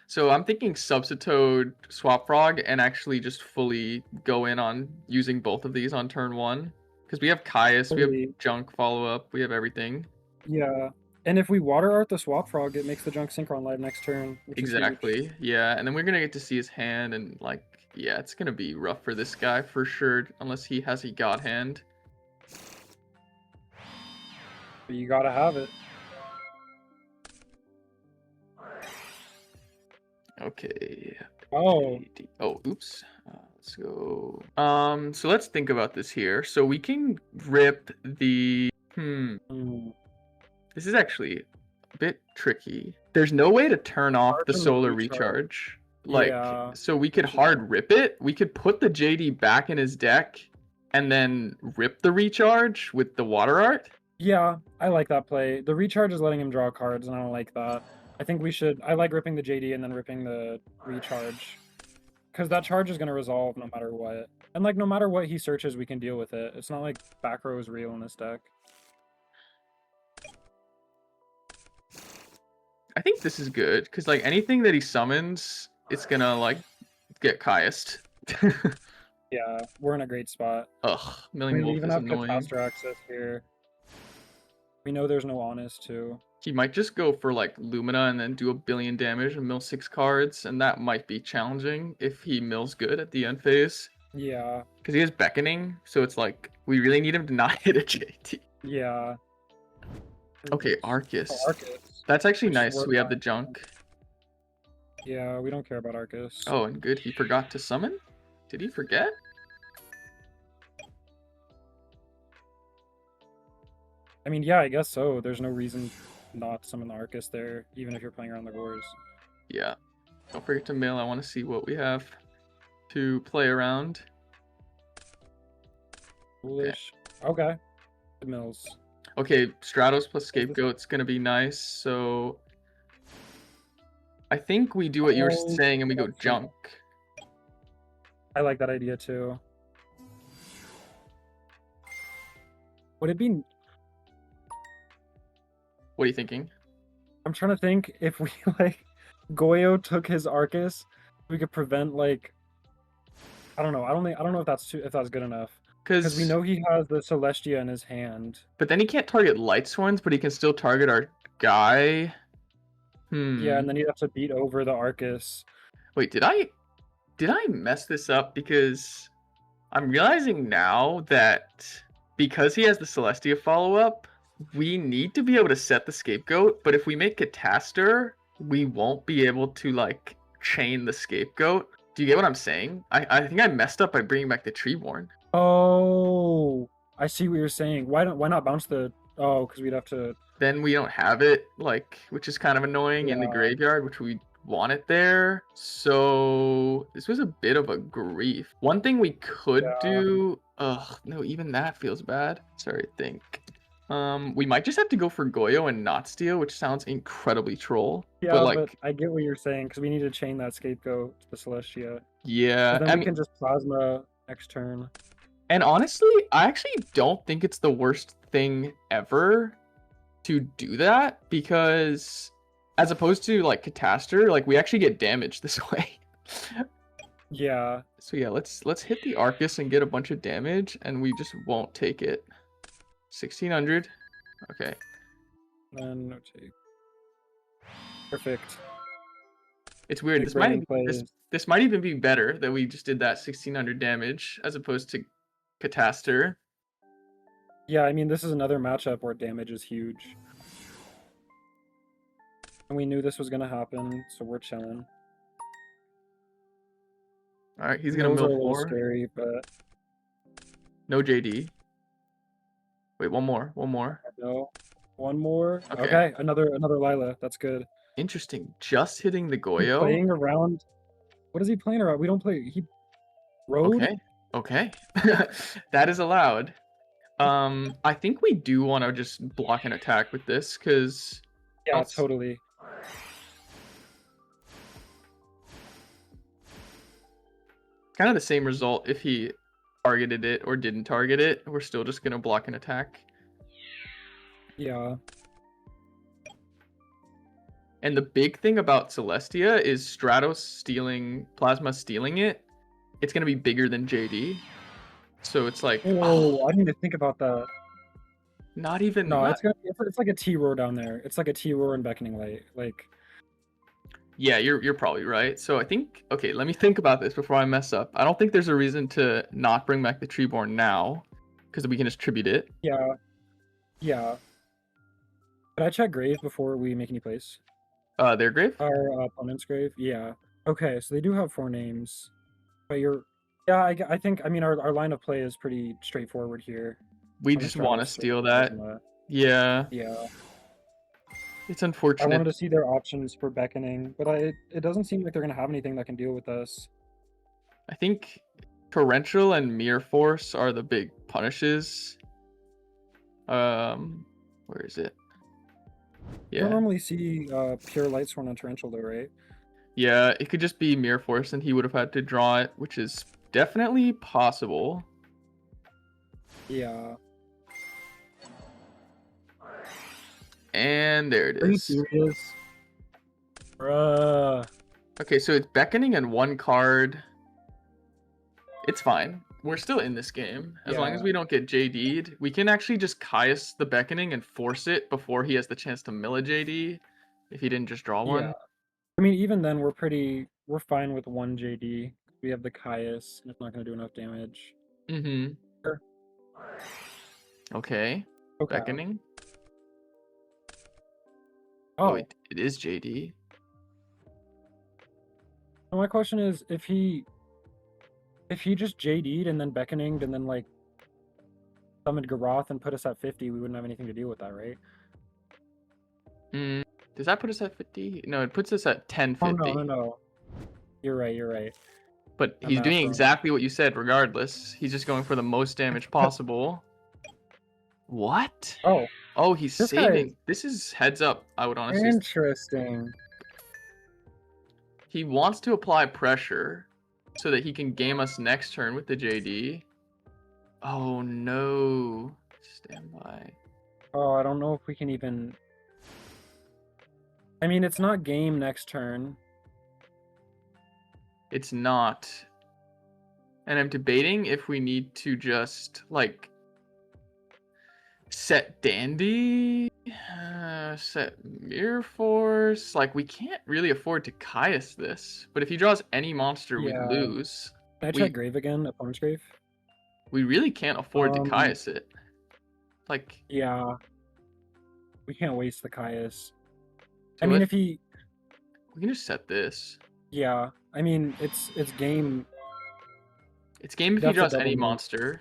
So I'm thinking substitute swap frog and actually just fully go in on using both of these on turn 1. Because we have Caius, we have junk follow-up, we have everything. Yeah. And if we water art the swap frog, it makes the junk synchron live next turn. Exactly. Yeah, and then we're gonna get to see his hand, and like, yeah, it's gonna be rough for this guy for sure, unless he has a god hand. But you gotta have it. Okay. Oh. Oh, oops. Let's go. So let's think about this here. So we can rip the. This is actually bit tricky. There's no way to turn off Hard the from the solar recharge. recharge. Like, Yeah. so we could hard rip it. We could put the JD back in his deck and then rip the recharge with the water art. Yeah, I like that play. The recharge is letting him draw cards, and I don't like that. I think we should. I like ripping the JD and then ripping the recharge, because that charge is going to resolve no matter what. And like no matter what he searches, we can deal with it. It's not like back row is real in this deck. I think this is good because like anything that he summons, it's gonna like get Caiused. Yeah, we're in a great spot. Ugh, Milling We Wolf even is have annoying. Catastor access here. We know there's no Honest too. He might just go for like Lumina and then do a billion damage and mill 6 cards, and that might be challenging if he mills good at the end phase. Yeah. Because he has Beckoning, so it's like we really need him to not hit a JT. Yeah. Okay, Arcus. Oh, Arcus. That's actually Which nice. we're We have the fine. junk. Yeah, we don't care about Arcus. Oh, and good. He forgot to summon? Did he forget? I mean, yeah, I guess so. There's no reason not to summon the Arcus there, even if you're playing around the Gores. Yeah. Don't forget to mill. I want to see what we have to play around. Foolish. Okay. The Mills. Okay, Stratos plus Scapegoat's gonna be nice, so I think we do what you were Oh, saying and we go that's junk. I like that idea too. Would it be... What are you thinking? I'm trying to think if we, like, Goyo took his Arcus, we could prevent, like... I don't know. I don't know if that's good enough. Because we know he has the Celestia in his hand. But then he can't target Light Sworns, but he can still target our guy. Yeah, and then you'd have to beat over the Arcus. Wait, did I mess this up? Because I'm realizing now that because he has the Celestia follow-up, we need to be able to set the Scapegoat, but if we make Catastor, we won't be able to, like, chain the Scapegoat. Do you get what I'm saying? I think I messed up by bringing back the Treeborn. Oh, I see what you're saying. Why not bounce the... Oh, because we'd have to... Then we don't have it, like, which is kind of annoying in the Yeah. graveyard, which we want it there. So this was a bit of a grief. One thing we could do... Ugh, no, even that feels bad. Sorry, think. We might just have to go for Goyo and not steal, which sounds incredibly troll. Yeah, but, like, but I get what you're saying, because we need to chain that Scapegoat to the Celestia. yeah. And then we can just Plasma next turn. And honestly, I actually don't think it's the worst thing ever to do that, because as opposed to like Catastor, like we actually get damage this way. Yeah. So yeah, let's hit the Arcus and get a bunch of damage, and we just won't take it. 1600. Okay. Then no take. Perfect. It's weird. This might even be better that we just did that 1600 damage as opposed to Catastor. Yeah, I mean, this is another matchup where damage is huge. And we knew this was going to happen, so we're chilling. Alright, he's going to Those are a mill little 4. scary, but... No JD. Wait, one more. No. One more. Okay. Okay, another Lila. That's good. Interesting. Just hitting the He's Goyo. playing around... What is he playing around? We don't play... He... Road? Okay. That is allowed. I think we do want to just block an attack with this, because... Yeah, totally. Kind of the same result if he targeted it or didn't target it. We're still just going to block an attack. Yeah. And the big thing about Celestia is Stratos stealing, Plasma stealing it. It's going to be bigger than JD. So it's like... Oh, I didn't even think about that. Not even... No, it's like a T-roar down there. It's like a T-roar and Beckoning Light. Like... Yeah, you're probably right. So I think... Okay, let me think about this before I mess up. I don't think there's a reason to not bring back the Treeborn now, because we can just tribute it. Yeah. Yeah. Could I check grave before we make any plays? Their grave? Our opponent's grave? Yeah. Okay, so they do have 4 names. But you're... Yeah, I think... I mean, our line of play is pretty straightforward here. We just want to steal that. Yeah. Yeah. It's I wanted unfortunate. to see their options for beckoning, but it doesn't seem like they're gonna have anything that can deal with us. I think torrential and mirror force are the big punishes. Where is it? You don't Yeah. normally see pure Lightsworn on Torrential though, right? Yeah, it could just be mirror force and he would have had to draw it, which is definitely possible. Yeah. And there it Are you is. serious? Bruh. Okay, so it's beckoning and one card. It's fine. We're still in this game. As long as Yeah. we don't get JD'd, we can actually just Caius the beckoning and force it before he has the chance to mill a JD if he didn't just draw Yeah. one. I mean, even then, we're fine with one JD. We have the Caius, and it's not gonna do enough damage. Mm-hmm. Sure. Okay. Okay. Beckoning. Oh, Oh, it is JD. so my question is, if he just JD'd and then beckoning and then like summoned Garoth and put us at 50, we wouldn't have anything to deal with that, right? Does that put us at 50? No, it puts us at Oh 1050. no. You're right. You're right. But My he's math doing wrong. exactly what you said regardless. He's just going for the most damage possible. What? Oh, Oh, he's this guy is saving. This is heads up, I would honestly. interesting. He wants to apply pressure so that he can game us next turn with the JD. Oh no. Stand by. Oh, I don't know if we can even. I mean, it's not game next turn. It's not. And I'm debating if we need to just, like, set Dandy, set Mirror Force. Like, we can't really afford to Caius this. But if he draws any monster, we Yeah. lose. Can I check grave again? Opponent's grave. We really can't afford to Caius it. Like, Yeah. We can't waste the Caius. I so mean, what- if he. we can just set this. Yeah. I mean, it's game. It's game if he That's a draws double any move. monster.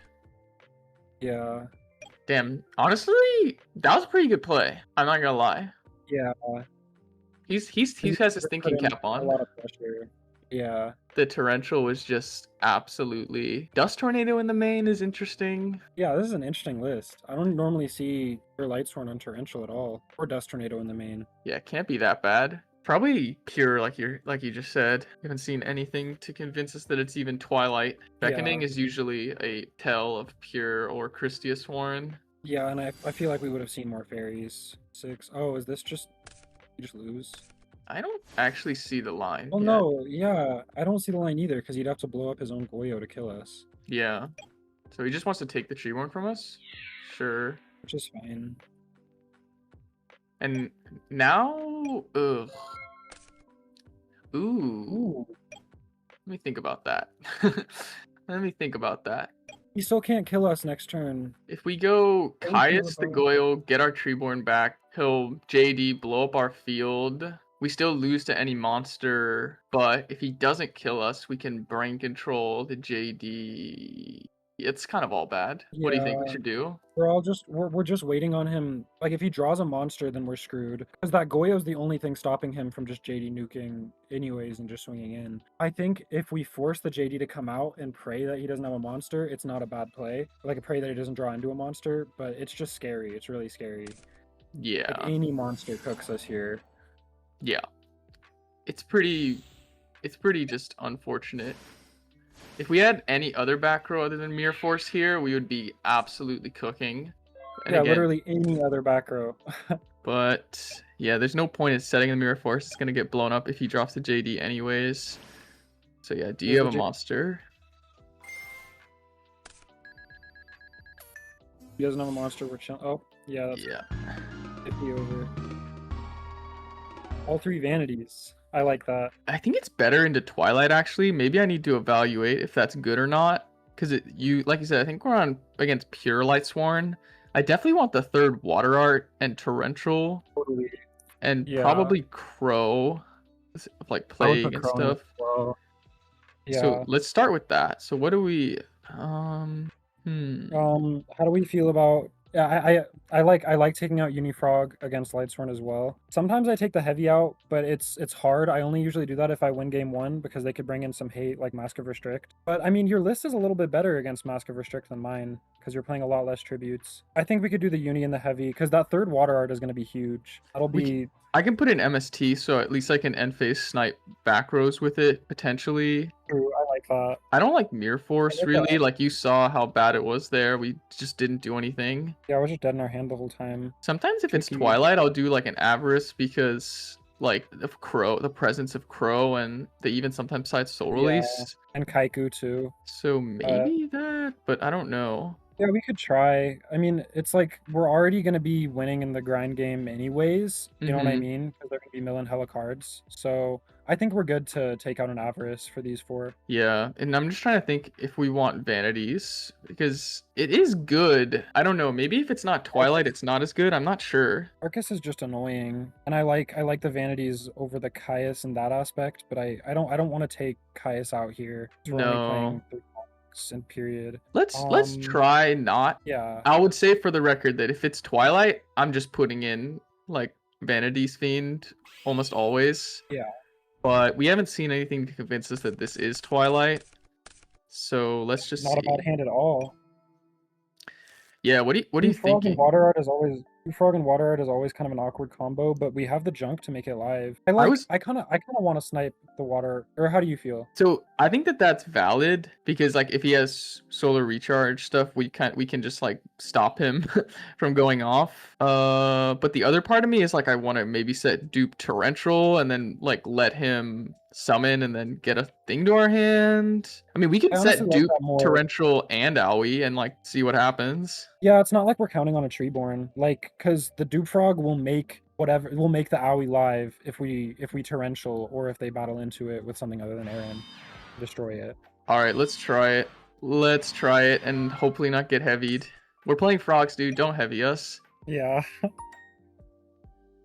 Yeah. Damn, honestly, that was a pretty good play. I'm not gonna lie. Yeah. He has his thinking cap A on. lot of pressure. Yeah. The torrential was just absolutely. Dust tornado in the main is interesting. Yeah, this is an interesting list. I don't normally see your Lightsworn on Torrential at all, or Dust Tornado in the main. Yeah, it can't be that bad. Probably pure, like you just said. We haven't seen anything to convince us that it's even Twilight. Beckoning Yeah. is usually a tell of pure or Christius Warren. Yeah, and I feel like we would have seen more fairies. 6. Oh, is this just you just lose? I don't actually see the line. Oh yet. no, yeah, I don't see the line either because he'd have to blow up his own Goyo to kill us, Yeah. So he just wants to take the Treeborn from us? Sure. which is fine. And now, ugh. Ooh. Ooh, Let me think about that. Let me think about that. he still can't kill us next turn. If we go Thank Caius you, the Goyle, get our Treeborn back, he'll JD, blow up our field. We still lose to any monster, but if he doesn't kill us, we can brain control the JD. It's kind of all bad. What do you think we Yeah. should do? We're just waiting on him. Like if he draws a monster, then we're screwed. Because that Goyo's the only thing stopping him from just JD nuking anyways and just swinging in. I think if we force the JD to come out and pray that he doesn't have a monster, it's not a bad play. Like pray that he doesn't draw into a monster, but it's just scary. It's really scary. Yeah. Like any monster cooks us here. Yeah. It's pretty just unfortunate. If we had any other back row other than Mirror Force here, we would be absolutely cooking. And Yeah, again, literally any other back row. but yeah, there's no point in setting the Mirror Force. It's gonna get blown up if he drops the JD anyways. So yeah, do you have a monster? He doesn't have a monster. We're chilling. Oh, yeah, that's Yeah. 50 over. All 3 vanities. I like that. I think it's better into Twilight actually. Maybe I need to evaluate if that's good or not. Because like you said, I think we're on against Pure Lightsworn. I definitely want the 3rd Water Art and Torrential. Totally. And Yeah. probably Crow. Like Plague and stuff. Well, yeah. So let's start with that. So what do we How do we feel about Yeah, I like taking out Unifrog against Lightsworn as well. Sometimes I take the heavy out, but it's hard. I only usually do that if I win game one because they could bring in some hate like Mask of Restrict. But I mean, your list is a little bit better against Mask of Restrict than mine because you're playing a lot less tributes. I think we could do the Uni and the heavy because that third water art is going to be huge. That'll We can, be I can put in MST, so at least I can end phase snipe back rows with it potentially. true. I like that. I don't like Mirror I Force like really. that. Like you saw how bad it was there. We just didn't do anything. Yeah, I was just dead in our hand the whole time. Sometimes if it's Tricky. Twilight, I'll do like an Avarice because like of Crow, the presence of Crow, and they even sometimes side Soul Yeah, Release. and Kaiku too. So Uh, maybe that, but I don't know. Yeah, we could try. I mean, it's like we're already going to be winning in the grind game anyways. You know what I Mm-hmm. mean? Because they're going to be milling hella cards. So I think we're good to take out an Avarice for these four. Yeah, and I'm just trying to think if we want Vanities because it is good. I don't know. Maybe if it's not Twilight, Arcus, it's not as good. I'm not sure. Arcus is just annoying, and I like the Vanities over the Caius in that aspect. But I don't want to take Caius out here. 'Cause we're only No. playing 3 in period. Let's try not. Yeah, I would say for the record that if it's Twilight, I'm just putting in like Vanities Fiend almost always. yeah, But we haven't seen anything to convince us that this is Twilight. So let's just not a bad see. hand at all. Yeah, what are you Frog and thinking? water art is always Frog and water art is always kind of an awkward combo, but we have the junk to make it live. I I like was I kind of want to snipe the water. Or how do you feel? So I think that that's valid because like if he has solar recharge stuff, we can just like stop him from going off. But the other part of me is like I want to maybe set dupe torrential and then like let him summon and then get a thing to our hand. I mean, we can I honestly set like dupe that more. torrential and owie and like see what happens. Yeah, it's not like we're counting on a Treeborn, like because the Dupe Frog will make whatever will make the Owie live if we torrential or if they battle into it with something other than Aaron, destroy it. All right, let's try it. Let's try it and hopefully not get heavied. We're playing frogs, dude. Don't heavy us. Yeah,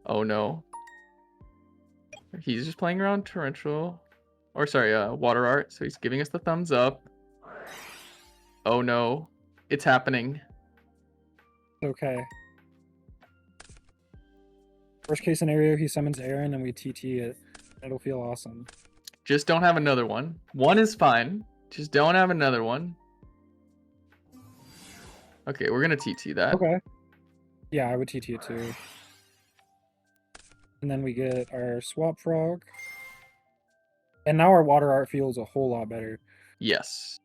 Oh no. He's just playing around torrential, or sorry, water art. So he's giving us the thumbs up. Oh no, it's happening. okay. Worst case scenario, he summons Aaron and we TT it. It'll feel awesome. Just don't have another one. One is fine. Just don't have another one. Okay, we're gonna TT that. Okay. Yeah, I would TT it too. And then we get our swap frog. And now our water art feels a whole lot better. Yes.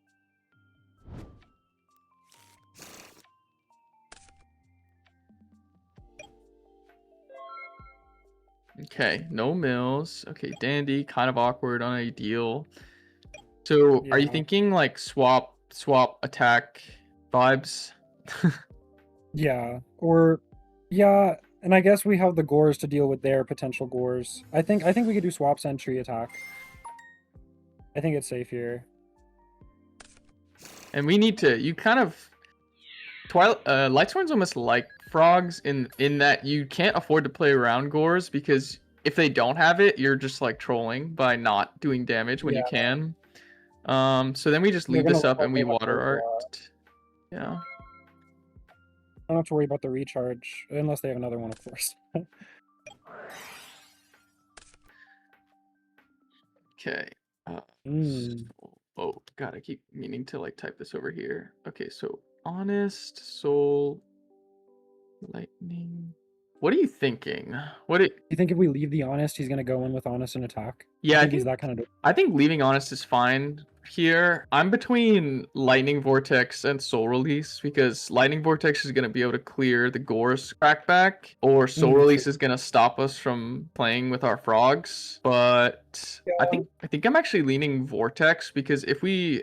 Okay, no mills. Okay, dandy, kind of awkward, unideal. So are you Yeah. thinking like swap attack vibes? Yeah. Or yeah, and I guess we have the gores to deal with their potential gores. I think we could do swap sentry attack. I think it's safe here. And we need to, you kind of Twilight Lightsworn's almost like frogs in that you can't afford to play around gores because if they don't have it, you're just like trolling by not doing damage when you Yeah, can. So then we just they're leave gonna this up and we play my water gores a lot. art. Yeah. I don't have to worry about the recharge, unless they have another one, of course. Okay. Mm. Oh, God, I keep meaning to like type this over here. Okay, so honest, soul, lightning. What are you thinking? You think if we leave the honest, he's gonna go in with honest and attack? You Yeah, think he's that kind of I think leaving honest is fine here. I'm between lightning vortex and soul release because lightning vortex is going to be able to clear the Gore's crackback, or soul release is going to stop us from playing with our frogs. But I Yeah. think I'm actually leaning vortex because if we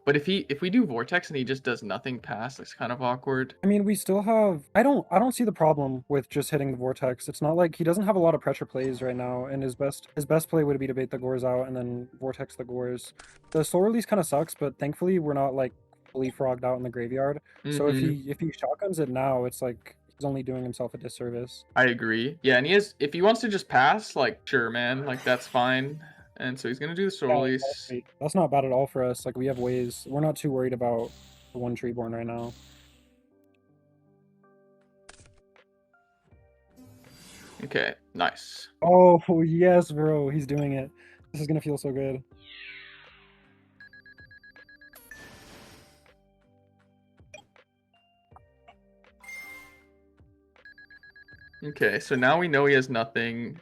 but if we do vortex and he just does nothing past, it's kind of awkward. I mean, we still have. I don't see the problem with just hitting the vortex. It's not like he doesn't have a lot of pressure plays right now, and his best play would be to bait the gores out and then vortex the gores. The soul release kind of sucks, but thankfully we're not like fully frogged out in the graveyard. So if Mhm. he shotguns it now, it's like he's only doing himself a disservice. I agree. Yeah, and if he wants to just pass, like sure, man, like that's fine. And so he's gonna do the soul Yeah, release. that's not bad at all for us. Like we have ways. We're not too worried about the one Treeborn right now. Okay, nice. Oh, yes, bro. He's doing it. This is gonna feel so good. Okay, so now we know he has nothing.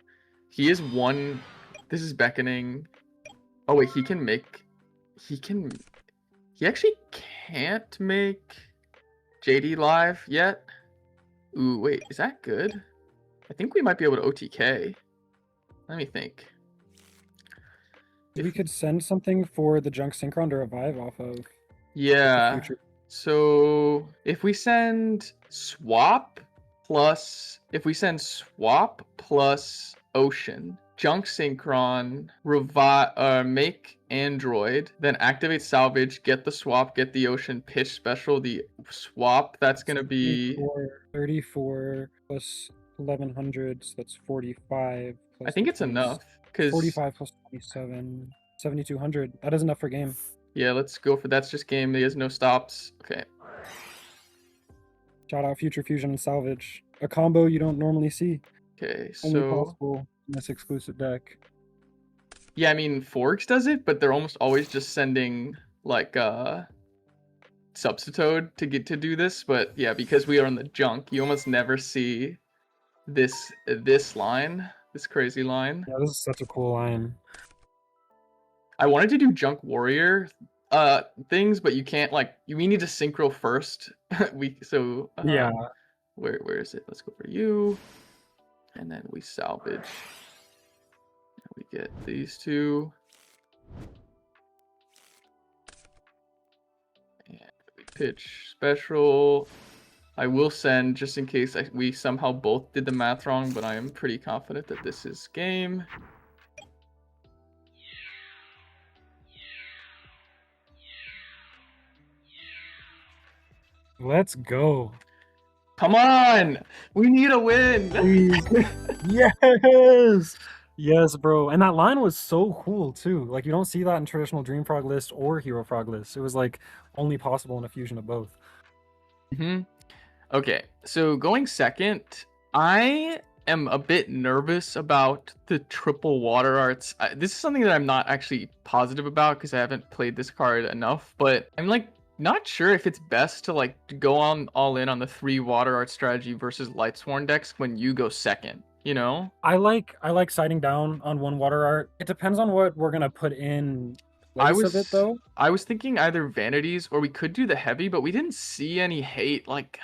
He is one. This is beckoning. Oh wait, he can make. He can. He actually can't make JD live yet. Ooh, wait, is that good? I think we might be able to OTK. Let me think. We could send something for the junk synchron to revive off of, like, the Yeah. future. So if we send swap plus ocean, junk synchron, make android, then activate salvage, get the swap, get the ocean, pitch special, the swap, that's gonna be 34 plus 1100, so that's 45 I plus think it's 20, enough because 45 plus 27, 7200. That is enough for game. yeah, let's go for that's just game. He has no stops. Okay. Shout out Future Fusion and Salvage. A combo you don't normally see. Okay, Only so possible in this exclusive deck. yeah, I mean FROGS does it, but they're almost always just sending like Substitute to get to do this. But yeah, because we are in the junk, you almost never see this line, this crazy line. Yeah, this is such a cool line. I wanted to do junk warrior things, but you can't like we need to synchro first. Yeah. Where is it? Let's go for you. And then we salvage. We get these two. And we pitch special. I will send just in case we somehow both did the math wrong, but I am pretty confident that this is game. Let's go. Come on! We need a win! Please. Yes! Yes, bro. And that line was so cool too. Like you don't see that in traditional Dream Frog list or Hero Frog list. It was like only possible in a fusion of both. Okay, so going second, I am a bit nervous about the triple water arts. This is something that I'm not actually positive about because I haven't played this card enough, but I'm like not sure if it's best to like go on all in on the 3 water art strategy versus Lightsworn decks when you go second, you know? I like siding down on 1 water art. It depends on what we're gonna put in place of it though. I was thinking either vanities or we could do the heavy, but we didn't see any hate like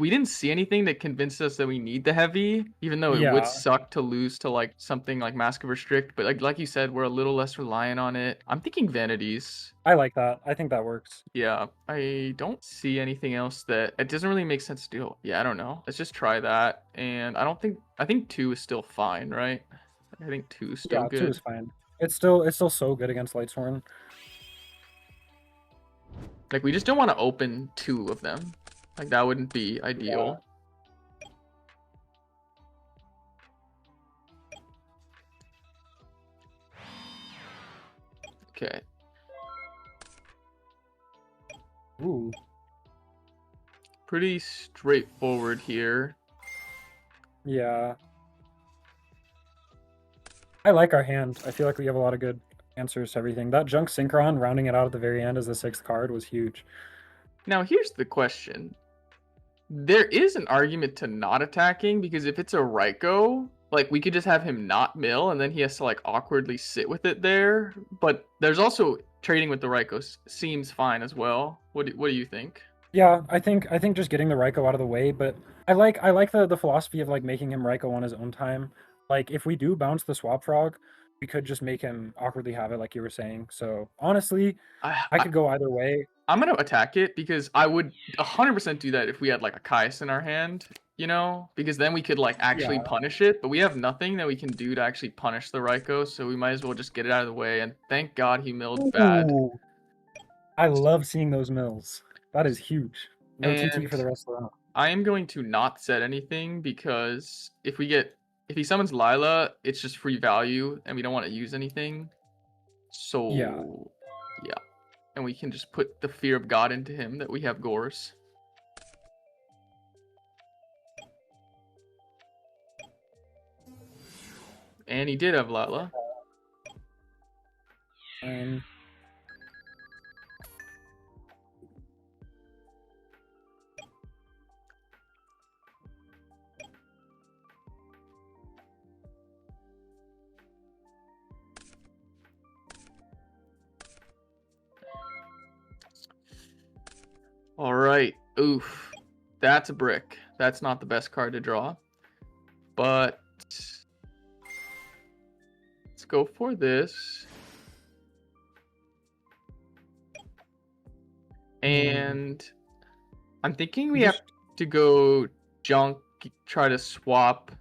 we didn't see anything that convinced us that we need the heavy, even though it would Yeah. suck to lose to like something like Mask of Restrict, but like you said, we're a little less reliant on it. I'm thinking vanities. I like that. I think that works. Yeah, I don't see anything else that it doesn't really make sense to do. Yeah, I don't know. Let's just try that. And I think 2 is still fine, right? I think 2 is still Yeah, 2 good. is fine. It's still so good against Lightsworn. Like, we just don't want to open 2 of them. Like, that wouldn't be ideal. Yeah. Okay. Ooh. Pretty straightforward here. Yeah. I like our hand. I feel like we have a lot of good answers to everything. That junk synchron rounding it out at the very end as the 6th card was huge. Now, here's the question. There is an argument to not attacking because if it's a Raikou, like we could just have him not mill and then he has to like awkwardly sit with it there. But there's also trading with the Raikou seems fine as well. What do you think? Yeah, I think just getting the Raikou out of the way, but I like the philosophy of like making him Raikou on his own time. Like if we do bounce the swap frog, we could just make him awkwardly have it like you were saying. So honestly, I could go either way. I'm gonna attack it because I would 100% do that if we had like a Kais in our hand, you know, because then we could like actually punish it. But we have nothing that we can do to actually punish the Raikou, so we might as well just get it out of the way. And thank God he milled bad. Ooh. I love seeing those mills. That is huge. No TT And for the rest of the round. I am going to not set anything because if he summons Lila, it's just free value and we don't want to use anything. So yeah. And we can just put the fear of God into him that we have Gores. And he did have Lala. And All right. Oof. That's a brick. That's not the best card to draw. But let's go for this. And I'm thinking we have to go junk, try to swap,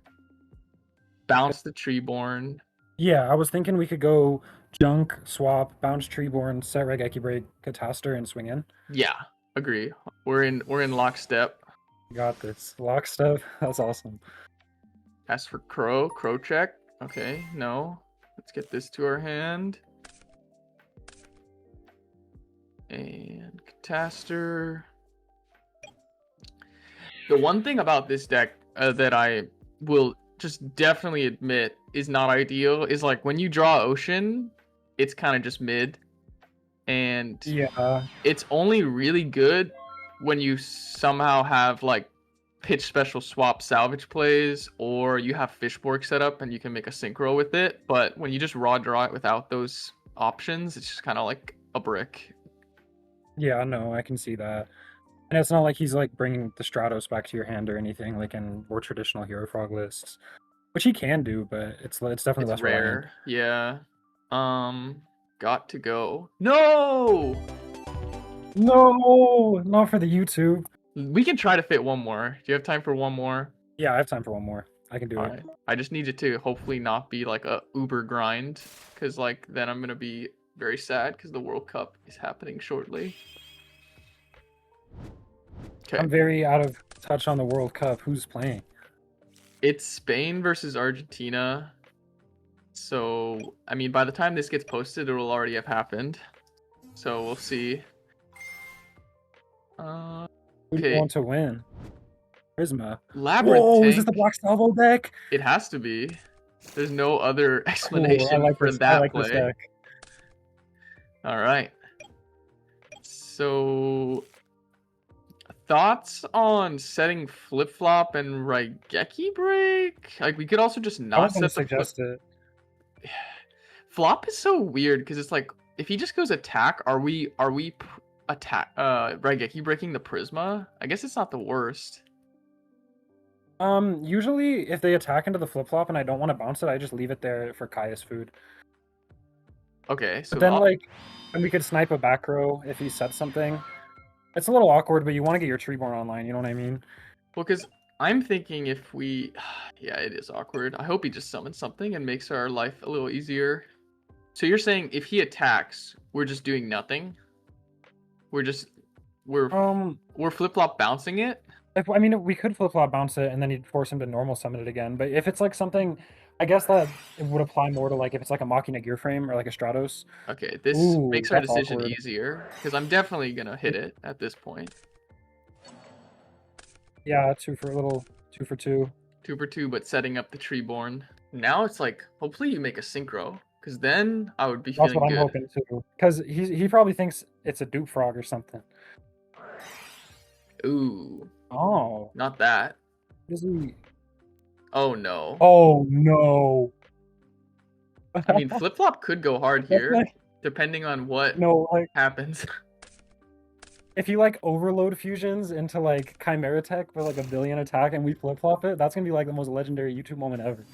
bounce the Treeborn. yeah, I was thinking we could go junk, swap, bounce Treeborn, set Regeki Break, Cataster, and swing in. Yeah, agree. We're in lockstep. Got this. Lockstep. That's awesome. As for Crow check. Okay, no. Let's get this to our hand. And Cataster. The one thing about this deck that I will just definitely admit is not ideal is like when you draw Ocean, it's kind of just mid. And yeah, it's only really good when you somehow have like pitch special swap salvage plays, or you have Fishborg set up and you can make a synchro with it. But when you just raw draw it without those options, it's just kind of like a brick. yeah, no, I can see that. And it's not like he's like bringing the Stratos back to your hand or anything like in more traditional Hero Frog lists, which he can do, but it's definitely less rare. Yeah. Got to go. No. No, not for the YouTube. We can try to fit one more. Do you have time for one more? Yeah, I have time for one more. I can do All it. right. I just need it to hopefully not be like a uber grind, because like then I'm gonna be very sad because the World Cup is happening shortly. Okay. I'm very out of touch on the World Cup. Who's playing? It's Spain versus Argentina. So I mean, by the time this gets posted, it will already have happened. So we'll see. Who do you want to win? Prisma. Labyrinth Whoa, tank. is this the Black Salvo deck? It has to be. There's no other explanation for that I like play. this deck. All right. So, thoughts on setting flip flop and Raigeki break? Like we could also just not set the suggest it. Flop is so weird because it's like if he just goes attack, are we attack Raigeki breaking the Prisma? I guess it's not the worst. Usually if they attack into the flip-flop and I don't want to bounce it, I just leave it there for Kaya's food. Okay, so but then and we could snipe a back row if he sets something. It's a little awkward, but you want to get your Treeborn online, you know what I mean? Well, because I'm thinking if we... Yeah, it is awkward. I hope he just summons something and makes our life a little easier. So you're saying if he attacks, we're just doing nothing? We're flip-flop bouncing it? I mean, we could flip-flop bounce it, and then you'd force him to normal summon it again. But if it's like something, I guess that it would apply more to like if it's like a Machina Gear Frame or like a Stratos. Okay, this makes our decision easier because I'm definitely gonna hit it at this point. Yeah, 2 for 2. 2 for 2, but setting up the Treeborn. Now it's like, hopefully you make a synchro, because then I would be feeling good. That's what I'm hoping too. Because he probably thinks it's a dupe frog or something. Ooh. Oh. Not that. Is he... Oh no. Oh no. I mean, flip flop could go hard here, depending on what happens. If you like overload fusions into like Chimera Tech for like a billion attack and we flip flop it, that's gonna be like the most legendary YouTube moment ever.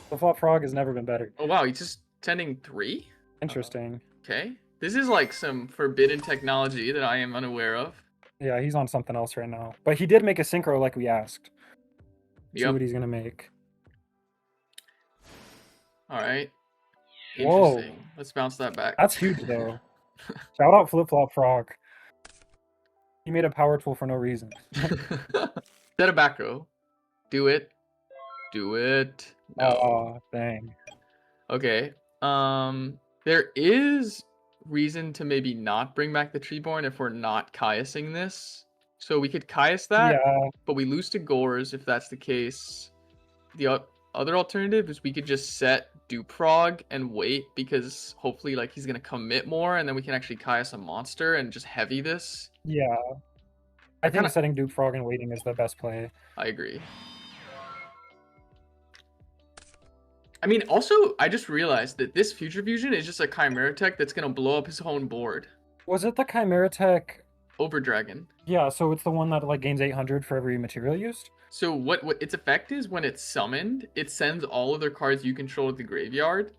Flip flop frog has never been better. Oh wow, he's just sending 3? Interesting. Okay. This is like some forbidden technology that I am unaware of. Yeah, he's on something else right now. But he did make a synchro like we asked. See what he's gonna make. Alright. Interesting. Whoa. Let's bounce that back. That's huge though. Shout out Flip Flop Frog. He made a power tool for no reason. Set a back row. Do it. Do it. No. Oh, dang. Okay. There is reason to maybe not bring back the Treeborn if we're not Kaiasing this. So we could Kaias that, but we lose to Gores if that's the case. The other alternative is we could just set dupe frog and wait, because hopefully like he's gonna commit more, and then we can actually Caius a monster and just heavy this. Yeah, I I think kind of setting Dupe Frog and waiting is the best play. I agree. I mean, also, I just realized that this Future Fusion is just a Chimera Tech that's gonna blow up his own board. Was it the Chimera Tech? Over Dragon. Yeah, so it's the one that like gains 800 for every material used. So what its effect is when it's summoned, it sends all other cards you control to the graveyard.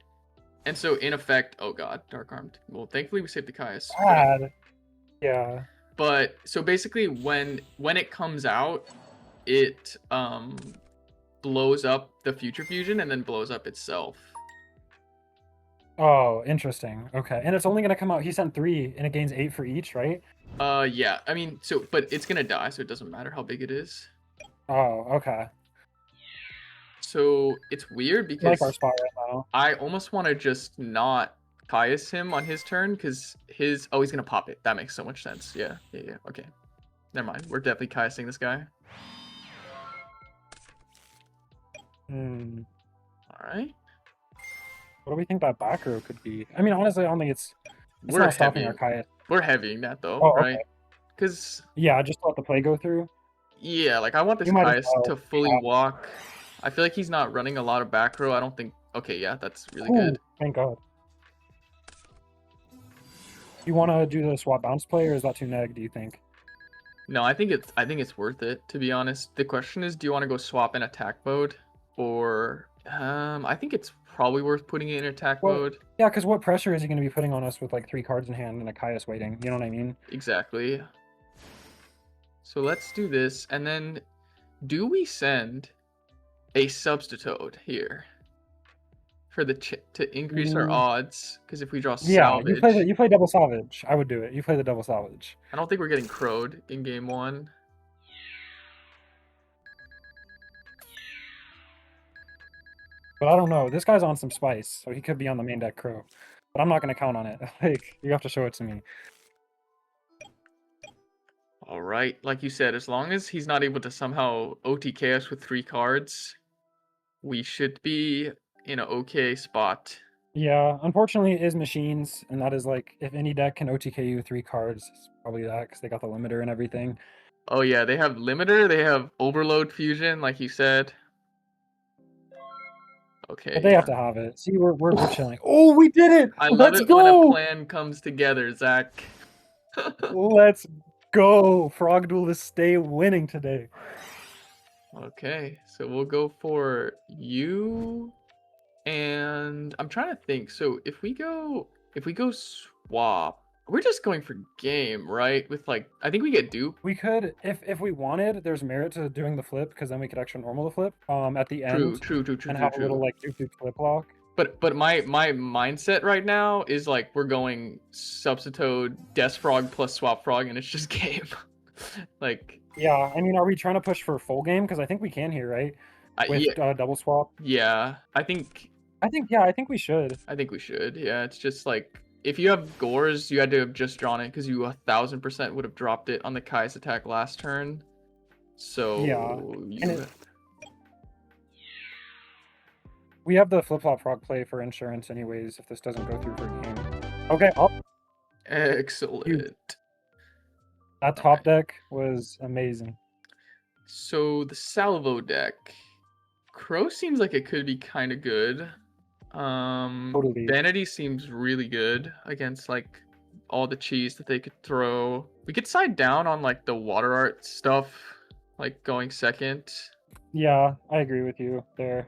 And so in effect, oh god, Dark Armed. Well, thankfully we saved the Caius. Bad. Yeah. But so basically when it comes out, it blows up the Future Fusion and then blows up itself. Oh, interesting. Okay, and it's only gonna come out. He sent 3, and it gains 8 for each, right? Yeah. I mean, so but it's gonna die, so it doesn't matter how big it is. Oh, okay. So it's weird I because like our spot right now. I almost want to just not Caius him on his turn because his he's gonna pop it. That makes so much sense. Yeah. Okay. Never mind. We're definitely Caiusing this guy. All right. What do we think that back row could be? I mean, honestly, I don't think it's We're not stopping heavy. our Caius. We're heavying that though, Oh, right? okay. Because Yeah, just let the play go through. yeah, like I want this You might as Caius well. to fully walk. I feel like he's not running a lot of back row. I don't think. Okay, yeah, that's really good. Thank God. You want to do the swap bounce play, or is that too neg? Do you think? No, I think it's worth it, to be honest. The question is, do you want to go swap in attack mode, or I think it's probably worth putting it in attack mode. Yeah, because what pressure is he going to be putting on us with like 3 cards in hand and a Caius waiting? You know what I mean? Exactly. So let's do this, and then do we send a Substitute here for the to increase our odds? Because if we draw salvage, you play double salvage. I would do it. You play the double salvage. I don't think we're getting crowed in game 1. But I don't know. This guy's on some spice, so he could be on the main deck crow. But I'm not going to count on it. Like, you have to show it to me. All right, like you said, as long as he's not able to somehow OTK us with 3 cards, we should be in an okay spot. Yeah, unfortunately, it is machines, and that is like, if any deck can OTK you with 3 cards, it's probably that, because they got the limiter and everything. Oh yeah, they have limiter, they have overload fusion, like you said. Okay. But they have to have it. See, we're chilling. Oh, we did it! I love it when a plan comes together, Zach. Let's go! Frog Duelists stay winning today. Okay, so we'll go for you, and I'm trying to think. So if we go swap, we're just going for game, right? With like, I think we get dupe. We could, if we wanted, there's merit to doing the flip, because then we could extra normal the flip at the end. True. And have a little like dupe flip lock. But my mindset right now is like we're going Substitute, Death Frog plus Swap Frog, and it's just game. Like. Yeah, I mean, are we trying to push for full game? Because I think we can here, right? With double swap. Yeah, I think we should. I think we should. Yeah, it's just like if you have Gores, you had to have just drawn it because you 1000% would have dropped it on the Kai's attack last turn. So yeah, we have the flip-flop frog play for insurance anyways if this doesn't go through for a game. Okay, excellent. That top deck was amazing. So the Salvo deck, Crow seems like it could be kind of good. Totally. Vanity seems really good against like all the cheese that they could throw. We could side down on like the water art stuff, like going second. Yeah, I agree with you there.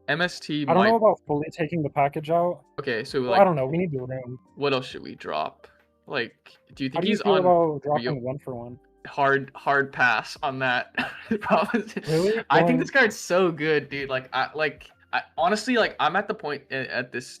MST. I don't know about fully taking the package out. Okay, so well, like, I don't know. We need the room. What else should we drop? Like, do you think he's on? About dropping 1-for-1? Hard pass on that. Really? I think this card's so good, dude. Like, I honestly, like, I'm at the point at this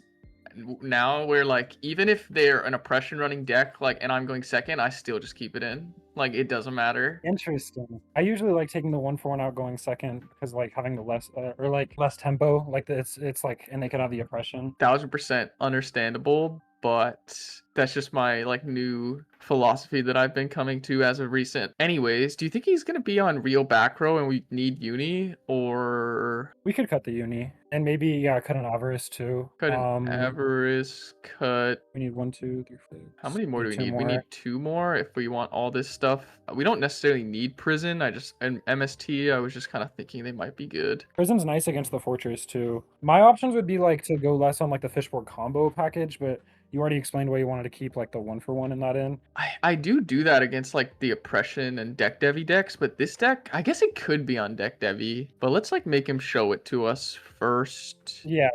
now where like even if they're an oppression running deck, like, and I'm going second, I still just keep it in. Like, it doesn't matter. Interesting. I usually like taking the 1-for-1 out going second because like having the less or like less tempo, like it's like, and they can have the oppression. 1000% understandable, but that's just my like new philosophy that I've been coming to as of recent. Anyways, do you think he's gonna be on real back row and we need uni, or We could cut the uni and maybe yeah, cut an avarice too. cut an avarice, cut? We need 1, 2, 3, 4. How many more do we Two need? We more. need 2 more if we want all this stuff. We don't necessarily need prison. And MST, I was just kind of thinking they might be good. Prism's nice against the fortress too. My options would be like to go less on like the fishboard combo package, but you already explained why you wanted to keep like the 1-for-1 in that in. I do that against like the oppression and deck devy decks, but this deck, I guess it could be on deck devy. But let's like make him show it to us first. Yeah,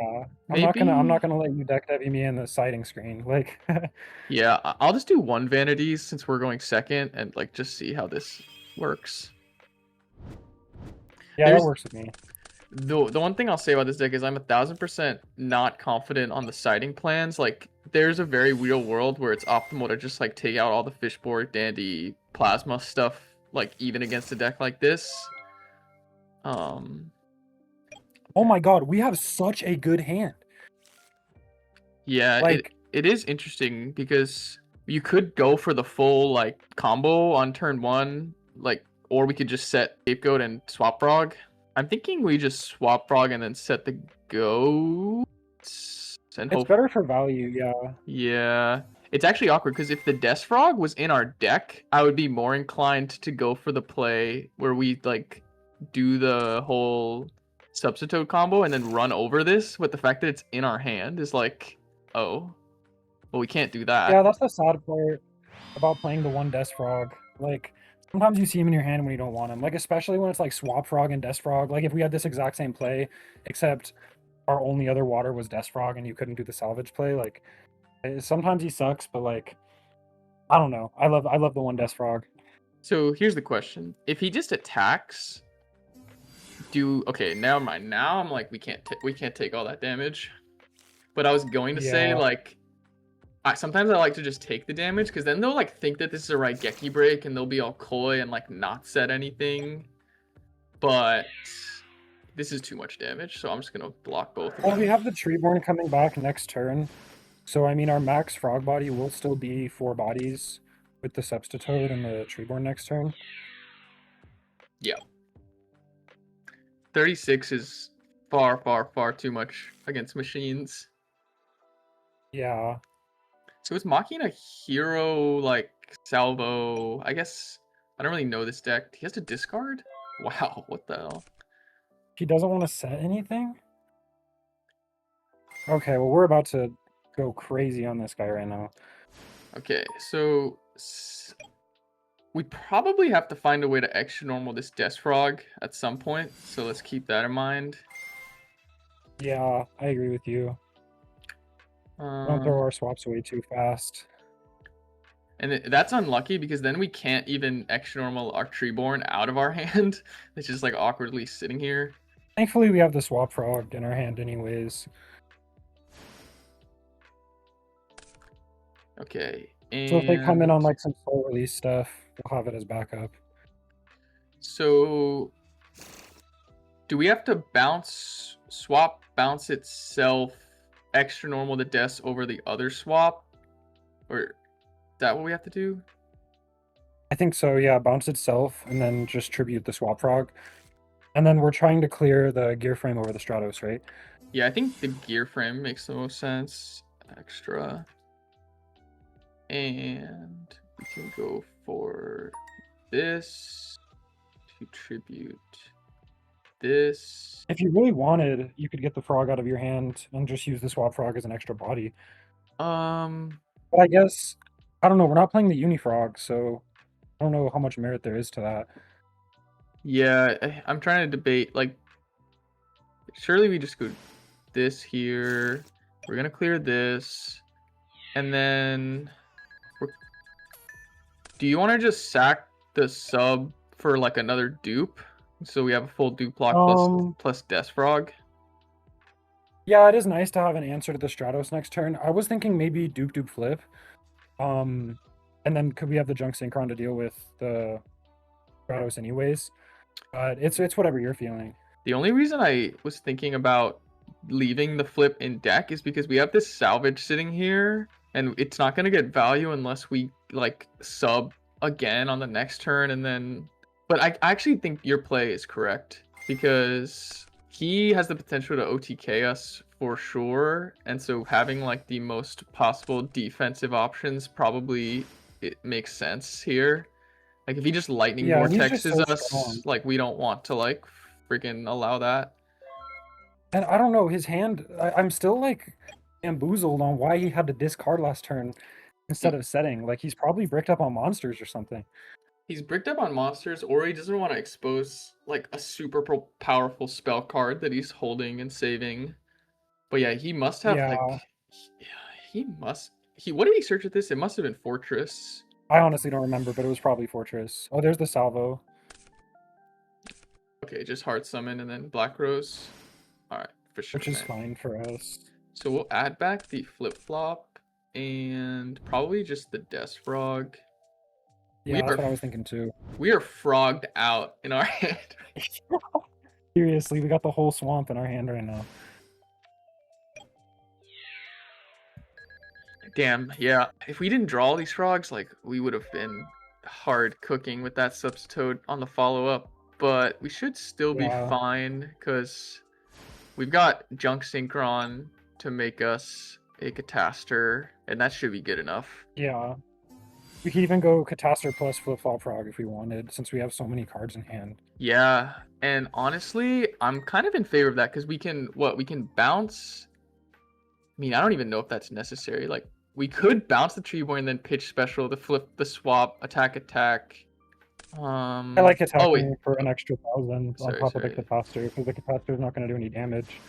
Maybe. I'm not gonna let you deck devy me in the sighting screen. Like, Yeah, I'll just do 1 vanities since we're going second and like just see how this works. yeah, that works with me. The one thing I'll say about this deck is I'm 1000% not confident on the siding plans. Like, there's a very real world where it's optimal to just like take out all the fishboard, dandy, plasma stuff, like even against a deck like this. Oh my god, we have such a good hand. Yeah, like it is interesting because you could go for the full like combo on turn 1, like, or we could just set scapegoat and swap frog. I'm thinking we just swap frog and then set the goats. And it's better for value, yeah. Yeah. It's actually awkward because if the Death Frog was in our deck, I would be more inclined to go for the play where we like do the whole substitute combo and then run over this. But the fact that it's in our hand is like, oh, well, we can't do that. Yeah, that's the sad part about playing the one Death Frog. Like, sometimes you see him in your hand when you don't want him. Like, especially when it's like Swap Frog and Death Frog. Like, if we had this exact same play, except our only other water was Death Frog and you couldn't do the salvage play, like, sometimes he sucks, but like, I don't know. I love the one Death Frog. So here's the question: if he just attacks, okay? Never mind. Now I'm like, we can't take all that damage. But I was going to say like, sometimes I like to just take the damage because then they'll like think that this is a Raigeki break and they'll be all coy and like not set anything. But this is too much damage, so I'm just gonna block both of them. Well, we have the Treeborn coming back next turn. So, I mean, our max frog body will still be 4 bodies with the Substitute and the Treeborn next turn. Yeah. 36 is far, far, far too much against machines. Yeah. So is Machina a hero, like, salvo? I guess, I don't really know this deck. He has to discard? Wow, what the hell? He doesn't want to set anything? Okay, well, we're about to go crazy on this guy right now. Okay, so we probably have to find a way to extra normal this Death Frog at some point, so let's keep that in mind. Yeah, I agree with you. Don't throw our swaps away too fast. And that's unlucky because then we can't even extra normal our Treeborn out of our hand. It's just like awkwardly sitting here. Thankfully, we have the Swap Frog in our hand anyways. Okay. So if they come in on like some slow release stuff, we'll have it as backup. So do we have to swap bounce itself, extra normal the deaths over the other swap? Or is that what we have to do? I think so, yeah. Bounce itself and then just tribute the Swap Frog. And then we're trying to clear the gear frame over the Stratos, right? Yeah, I think the gear frame makes the most sense. Extra. And we can go for this to tribute this. If you really wanted, you could get the frog out of your hand and just use the Swap Frog as an extra body. But I guess, I don't know, we're not playing the Unifrog, so I don't know how much merit there is to that. Yeah, I'm trying to debate, like, surely we just go this here. We're going to clear this. And then, do you want to just sack the sub for, like, another dupe? So we have a full dupe block plus Death Frog? Yeah, it is nice to have an answer to the Stratos next turn. I was thinking maybe dupe flip. And then could we have the Junk Synchron to deal with the Stratos anyways? But it's whatever you're feeling. The only reason I was thinking about leaving the flip in deck is because we have this salvage sitting here, and it's not going to get value unless we like sub again on the next turn, and then. But I actually think your play is correct because he has the potential to OTK us for sure, and so having like the most possible defensive options probably it makes sense here. Like if he just lightning Yeah, and he's just vortexes so us, strong. like we don't want to like freaking allow that. And I don't know, his hand, I'm still like bamboozled on why he had to discard last turn instead of setting. Like he's probably bricked up on monsters or something. He's bricked up on monsters, or he doesn't want to expose like a super powerful spell card that he's holding and saving. But yeah, he must have like, Yeah, yeah, he must. He what did he search at this? It must have been Fortress. I honestly don't remember, but it was probably Fortress. Oh, there's the salvo. Okay, just Heart Summon and then Black Rose. All right, for sure, Which is man. fine for us. So we'll add back the flip flop and probably just the Death Frog. Yeah, that's what I was thinking too. We are frogged out in our hand. Seriously, we got the whole swamp in our hand right now. Damn, yeah. If we didn't draw all these frogs, like we would have been hard cooking with that substitute on the follow up. But we should still be Yeah. fine because we've got Junk Synchron to make us a Cataster, and that should be good enough. Yeah. We could even go Cataster plus Flip Flop Frog if we wanted, since we have so many cards in hand. Yeah, and honestly, I'm kind of in favor of that because we can bounce. I mean, I don't even know if that's necessary. Like, we could bounce the Tree Boy and then pitch special to flip the swap, attack. I like attacking Oh wait, for an extra 1,000 on top of the sorry. Cataster, because the Cataster is not going to do any damage.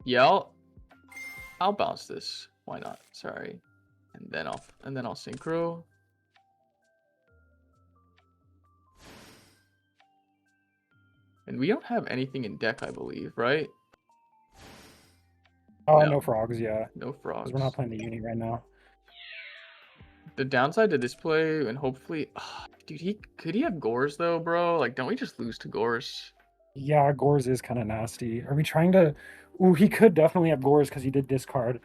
Yeah, I'll bounce this. Why not? Sorry, and then I'll synchro. And we don't have anything in deck, I believe, right? Oh, No. no frogs, yeah. No frogs. Because we're not playing the uni right now. The downside to this play, and hopefully, dude, could he have Gores though, bro? Like, don't we just lose to Gores? Yeah, Gores is kind of nasty. Are we trying to... Ooh, he could definitely have Gores because he did discard.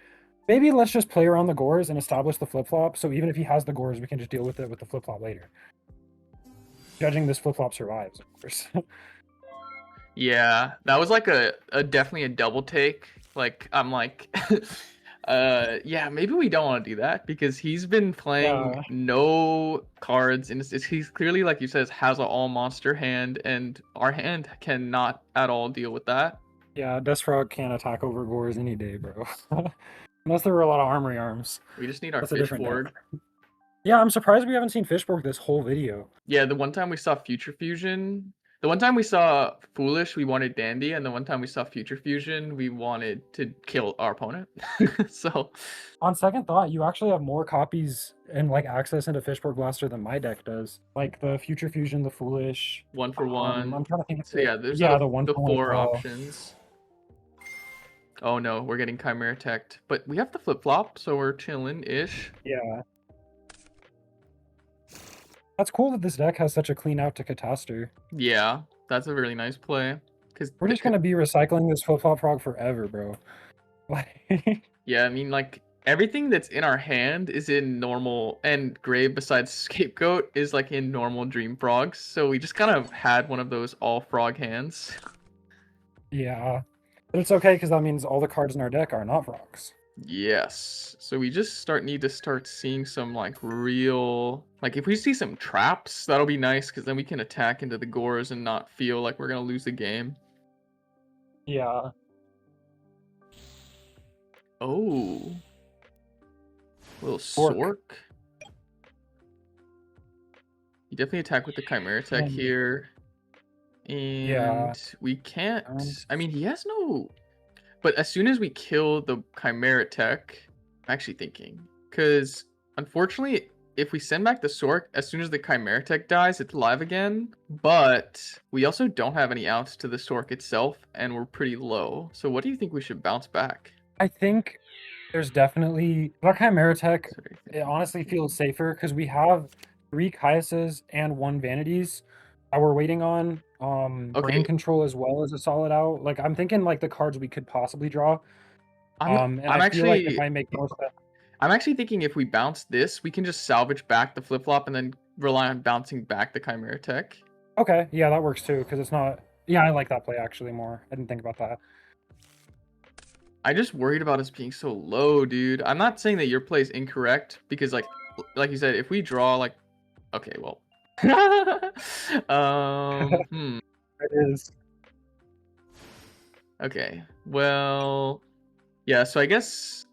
Maybe let's just play around the Gores and establish the flip-flop, so even if he has the Gores, we can just deal with it with the flip-flop later. Judging this flip-flop survives, of course. Yeah, that was like a definitely a double take. Like, I'm like, yeah, maybe we don't want to do that because he's been playing no cards, and he's clearly, like you said, has an all monster hand, and our hand cannot at all deal with that. Yeah, Death Frog can't attack over Gores any day, bro. Unless there were a lot of Armory Arms. We just need our That's a different Fishborg. Yeah, I'm surprised we haven't seen Fishborg this whole video. Yeah, the one time we saw Future Fusion, the one time we saw Foolish, we wanted Dandy, and the one time we saw Future Fusion, we wanted to kill our opponent. So, on second thought, you actually have more copies and like access into Fishborg Blaster than my deck does. Like the Future Fusion, the Foolish. 1-for-1. I'm trying to think. So yeah, there's the one the for one as four well. options. Oh no, we're getting Chimera Teched, but we have the flip flop, so we're chilling-ish. Yeah. That's cool that this deck has such a clean out to Cataster. Yeah, that's a really nice play. Cause we're just gonna be recycling this flip flop frog forever, bro. Yeah, I mean, like everything that's in our hand is in normal, and Grave besides Scapegoat is like in normal Dream Frogs. So we just kind of had one of those all frog hands. Yeah, but it's okay because that means all the cards in our deck are not frogs. Yes. So we just need to start seeing some like real, like if we see some traps, that'll be nice because then we can attack into the Gores and not feel like we're gonna lose the game. Yeah. Oh. Little Sork. You definitely attack with the Chimera Tech here. And yeah. we can't, I mean, he has no, but as soon as we kill the Chimera Tech, I'm actually thinking, because unfortunately, if we send back the Sork, as soon as the Chimera Tech dies, it's live again, but we also don't have any outs to the Sork itself, and we're pretty low. So what do you think we should bounce back? I think there's definitely, our Chimera Tech, it honestly feels safer, because we have 3 Caiuses and 1 Vanities that we're waiting on. Brain Control as well as a solid out. Like, I'm thinking like the cards we could possibly draw. I'm I actually feel like it might make more sense. I'm actually thinking if we bounce this, we can just salvage back the flip-flop and then rely on bouncing back the Chimera Tech. Okay, yeah, that works too, because it's not... Yeah, I like that play actually more. I didn't think about that. I just worried about us being so low, dude. I'm not saying that your play is incorrect, because like you said, if we draw like... Okay, well... hmm. It is. Okay, well... Yeah, so I guess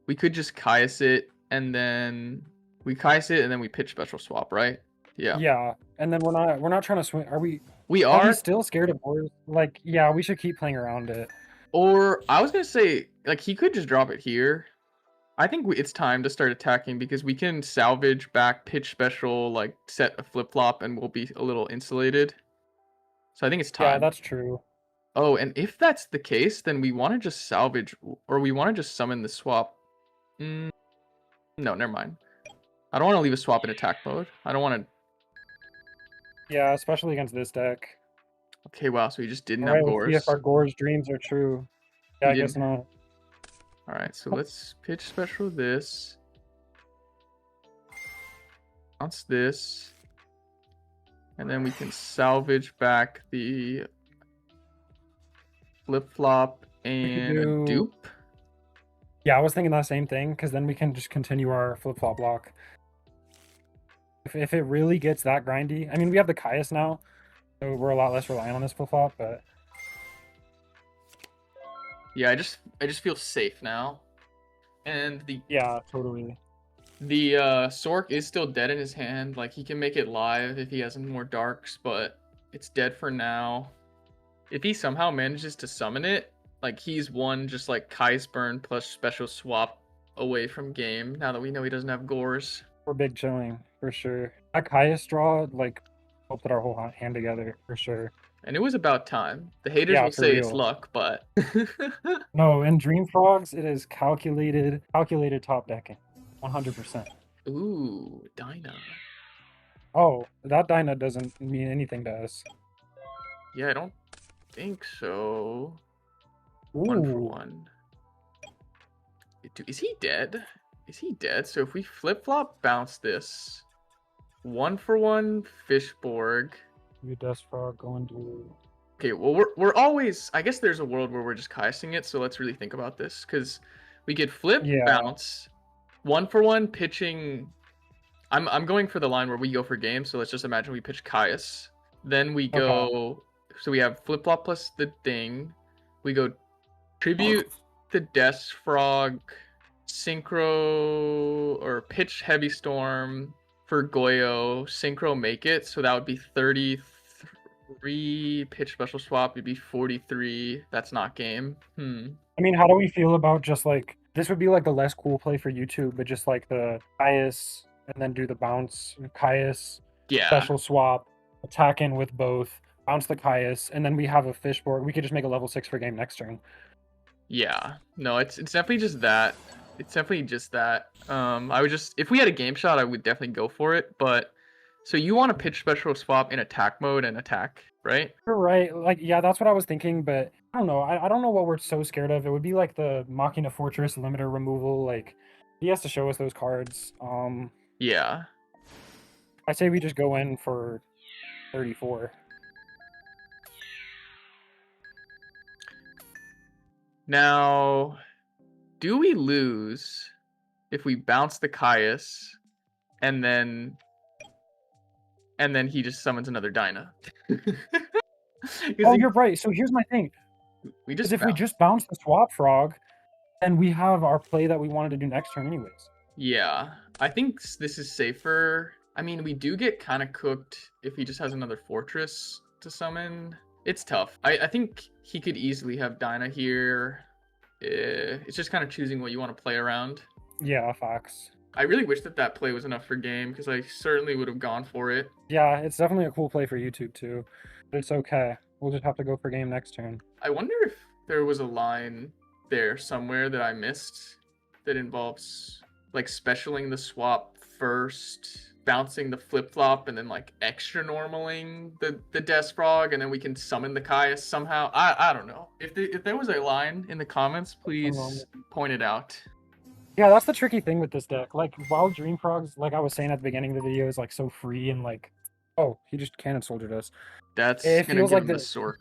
we could just Caius it, and then... We Caius it, and then we pitch special swap, right? Yeah. Yeah, and then we're not trying to swing. Are we? We Are we are... still scared of boars? Like, yeah, we should keep playing around it. Or, I was gonna say, like, he could just drop it here. I think it's time to start attacking, because we can salvage back, pitch special, like, set a flip-flop, and we'll be a little insulated. So I think it's Yeah, time. that's true. Oh, and if that's the case, then we want to just salvage, or we want to just summon the swap. No, never mind. I don't want to leave a swap in attack mode. I don't want to... Yeah, especially against this deck. Okay, wow, so he just didn't All have right, let's see if Gores. our Gore's dreams are true. Yeah, He I guess didn't. not. Alright, so let's pitch special this. Bounce this. And then we can salvage back the flip-flop and a dupe. Yeah, I was thinking that same thing, because then we can just continue our flip-flop block. If it really gets that grindy... I mean, we have the Caius now, so we're a lot less reliant on this flip-flop, but... Yeah, I just feel safe now. And Yeah, totally. The Sork is still dead in his hand. Like, he can make it live if he has more darks, but it's dead for now. If he somehow manages to summon it, like, he's one just like Kai's burn plus special swap away from game, now that we know he doesn't have Gores. We're big chilling, for sure. That Caius draw, like, helped put our whole hand together, for sure. And it was about time. The haters Yeah, will for say real. it's luck, but... No, in Dream Frogs, it is calculated top decking. 100%. Ooh, Dyna. Oh, that Dyna doesn't mean anything to us. Yeah, I don't think so. Ooh. 1-for-1. Is he dead? Is he dead? So if we flip-flop bounce this, 1-for-1 Fishborg. You Dust Frog going to... Okay, well we're always... I guess there's a world where we're just Kaising it, so let's really think about this. Because we could flip, bounce, 1-for-1 pitching... I'm going for the line where we go for game, so let's just imagine we pitch Caius. Then we go... Okay. So we have flip-flop plus the thing. We go tribute the Death Frog, synchro, or pitch Heavy Storm for Goyo, synchro make it, so that would be 33, pitch special swap, it'd be 43, that's not game. I mean, how do we feel about just like, this would be like the less cool play for YouTube, but just like the Caius, and then do the bounce, Caius, special swap, attack in with both, bounce the Caius, and then we have a Fishborg. We could just make a level 6 for game next turn. Yeah, no, it's definitely just that. It's definitely just that. I would just... If we had a game shot, I would definitely go for it, but... So you want to pitch special swap in attack mode and attack, right? You're right. Like, yeah, that's what I was thinking, but I don't know. I don't know what we're so scared of. It would be like the Machina Fortress limiter removal. Like, he has to show us those cards. Yeah. I say we just go in for 34. Now, do we lose if we bounce the Caius and then he just summons another Dyna? Oh, you're right. So here's my thing. If we just bounce the Swap Frog, then we have our play that we wanted to do next turn anyways. Yeah, I think this is safer. I mean, we do get kind of cooked if he just has another Fortress to summon. It's tough. I think he could easily have Dyna here. It's just kind of choosing what you want to play around. Yeah, facts. I really wish that play was enough for game, because I certainly would have gone for it. Yeah, it's definitely a cool play for YouTube too. But it's okay. We'll just have to go for game next turn. I wonder if there was a line there somewhere that I missed that involves like specialing the swap first, bouncing the flip-flop, and then like extra normaling the Death Frog, and then we can summon the Caius somehow. I don't know. If there was a line in the comments, please point it out. Yeah, that's the tricky thing with this deck. Like, while Dream Frogs, like I was saying at the beginning of the video, is like so free and like, oh, he just cannon soldiered us. That's It gonna feels give like him the the Sork.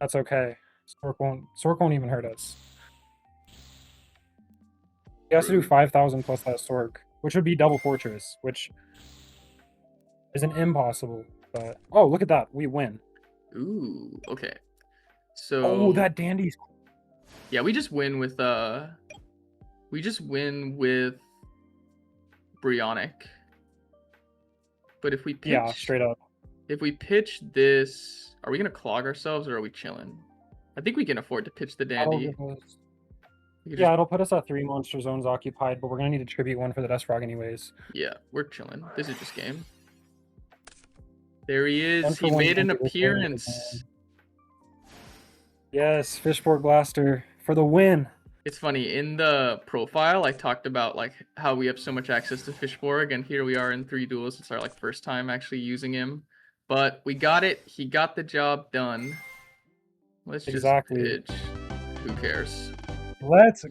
that's okay. Sork won't even hurt us. He has to do True. 5,000 plus that Sork, which would be double fortress, which isn't impossible. But oh, look at that, we win. Ooh, okay. Oh, So that dandy's yeah, we just win with Brionic. But yeah, straight up. if we pitch this, are we gonna clog ourselves or are we chilling? I think we can afford to pitch the That'll dandy. give us. We could just Yeah, it'll put us at 3 monster zones occupied, but we're gonna need to tribute one for the Dust Frog anyways. yeah, we're chilling. This is just game. There he One is. for He one made an dandy will play with the appearance. game. Yes, Fishboard Blaster for the win. It's funny, in the profile I talked about like how we have so much access to Fishborg, and here we are in 3 duels. It's our like first time actually using him. But we got it. He got the job done. Let's just Exactly. pitch. Who cares? Let's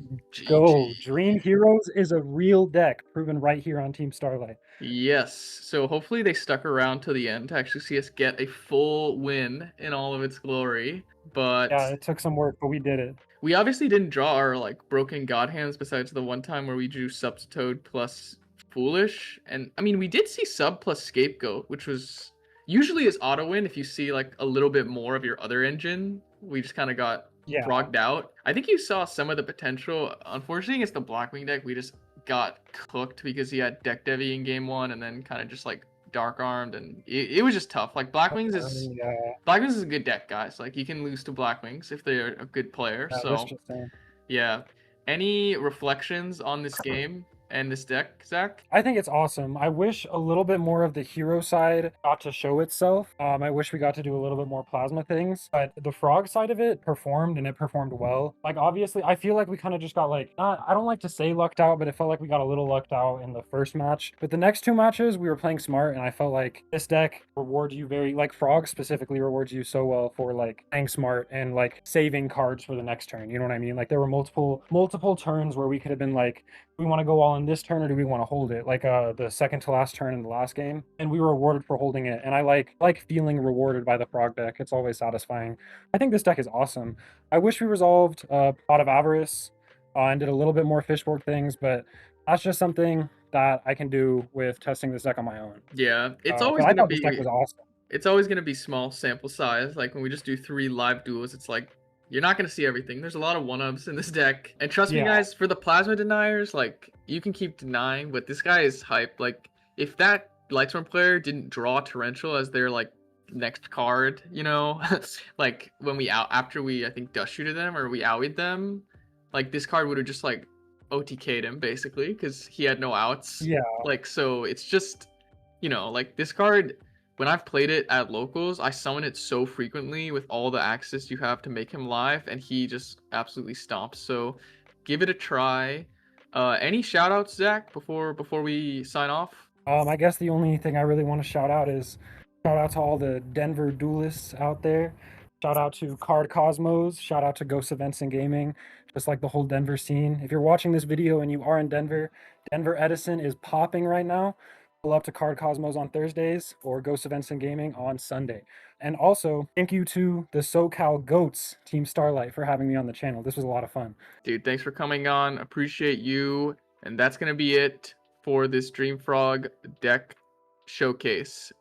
go. GG. Dream Heroes is a real deck, proven right here on Team Starlight. Yes. So hopefully they stuck around to the end to actually see us get a full win in all of its glory. But Yeah, it took some work, but we did it. we obviously didn't draw our like broken god hands besides the one time where we drew Subtoad plus Foolish. And I mean we did see Sub plus Scapegoat, which was usually is auto win if you see like a little bit more of your other engine. We just kind of got Yeah, frogged out. I think you saw some of the potential. Unfortunately, it's the Blackwing deck. We just got cooked because he had deck Devi in game one and then kind of just like dark armed, and it was just tough. Like yeah, Blackwings is a good deck, guys. Like you can lose to Blackwings if they're a good player. yeah, this So just in. yeah. Any reflections on this game and this deck, Zach? I think it's awesome. I wish a little bit more of the hero side got to show itself. I wish we got to do a little bit more plasma things, but the frog side of it performed and it performed well. Like obviously, I feel like we kind of just got like I don't like to say lucked out, but it felt like we got a little lucked out in the first match. But the next 2 matches, we were playing smart, and I felt like this deck rewards you very like frog specifically rewards you so well for like playing smart and like saving cards for the next turn. You know what I mean? Like there were multiple turns where we could have been like, we want to go all in this turn or do we want to hold it, like the second to last turn in the last game, and we were rewarded for holding it, and I like feeling rewarded by the frog deck. It's always satisfying. I think this deck is awesome. I wish we resolved Pot of Avarice and did a little bit more fishboard things, but that's just something that I can do with testing this deck on my own. Yeah, But I thought this deck was awesome. it's always gonna be small sample size. Like when we just do 3 live duels, it's like you're not gonna see everything. There's a lot of one-ups in this deck. And trust me Yeah, guys, for the plasma deniers, like you can keep denying, but this guy is hype. Like if that Lightstorm player didn't draw Torrential as their like next card, you know, like when we out after we I think dust shooted them or we owied them, like this card would have just like OTK'd him basically because he had no outs. yeah, Like so it's just like this card, when I've played it at locals, I summon it so frequently with all the access you have to make him live, and he just absolutely stomps. So give it a try. Any shout outs, Zach, before we sign off? I guess the only thing I really want to shout out is shout out to all the Denver duelists out there. Shout out to Card Cosmos. Shout out to Ghost Events and Gaming. Just like the whole Denver scene. If you're watching this video and you are in Denver, Denver Edison is popping right now. Pull up to Card Cosmos on Thursdays or Ghost Events and Gaming on Sunday. And also, thank you to the SoCal Goats, Team Starlight, for having me on the channel. This was a lot of fun. Dude, thanks for coming on. Appreciate you. And that's gonna be it for this Dream Frog deck showcase.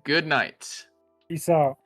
Good night. Peace out.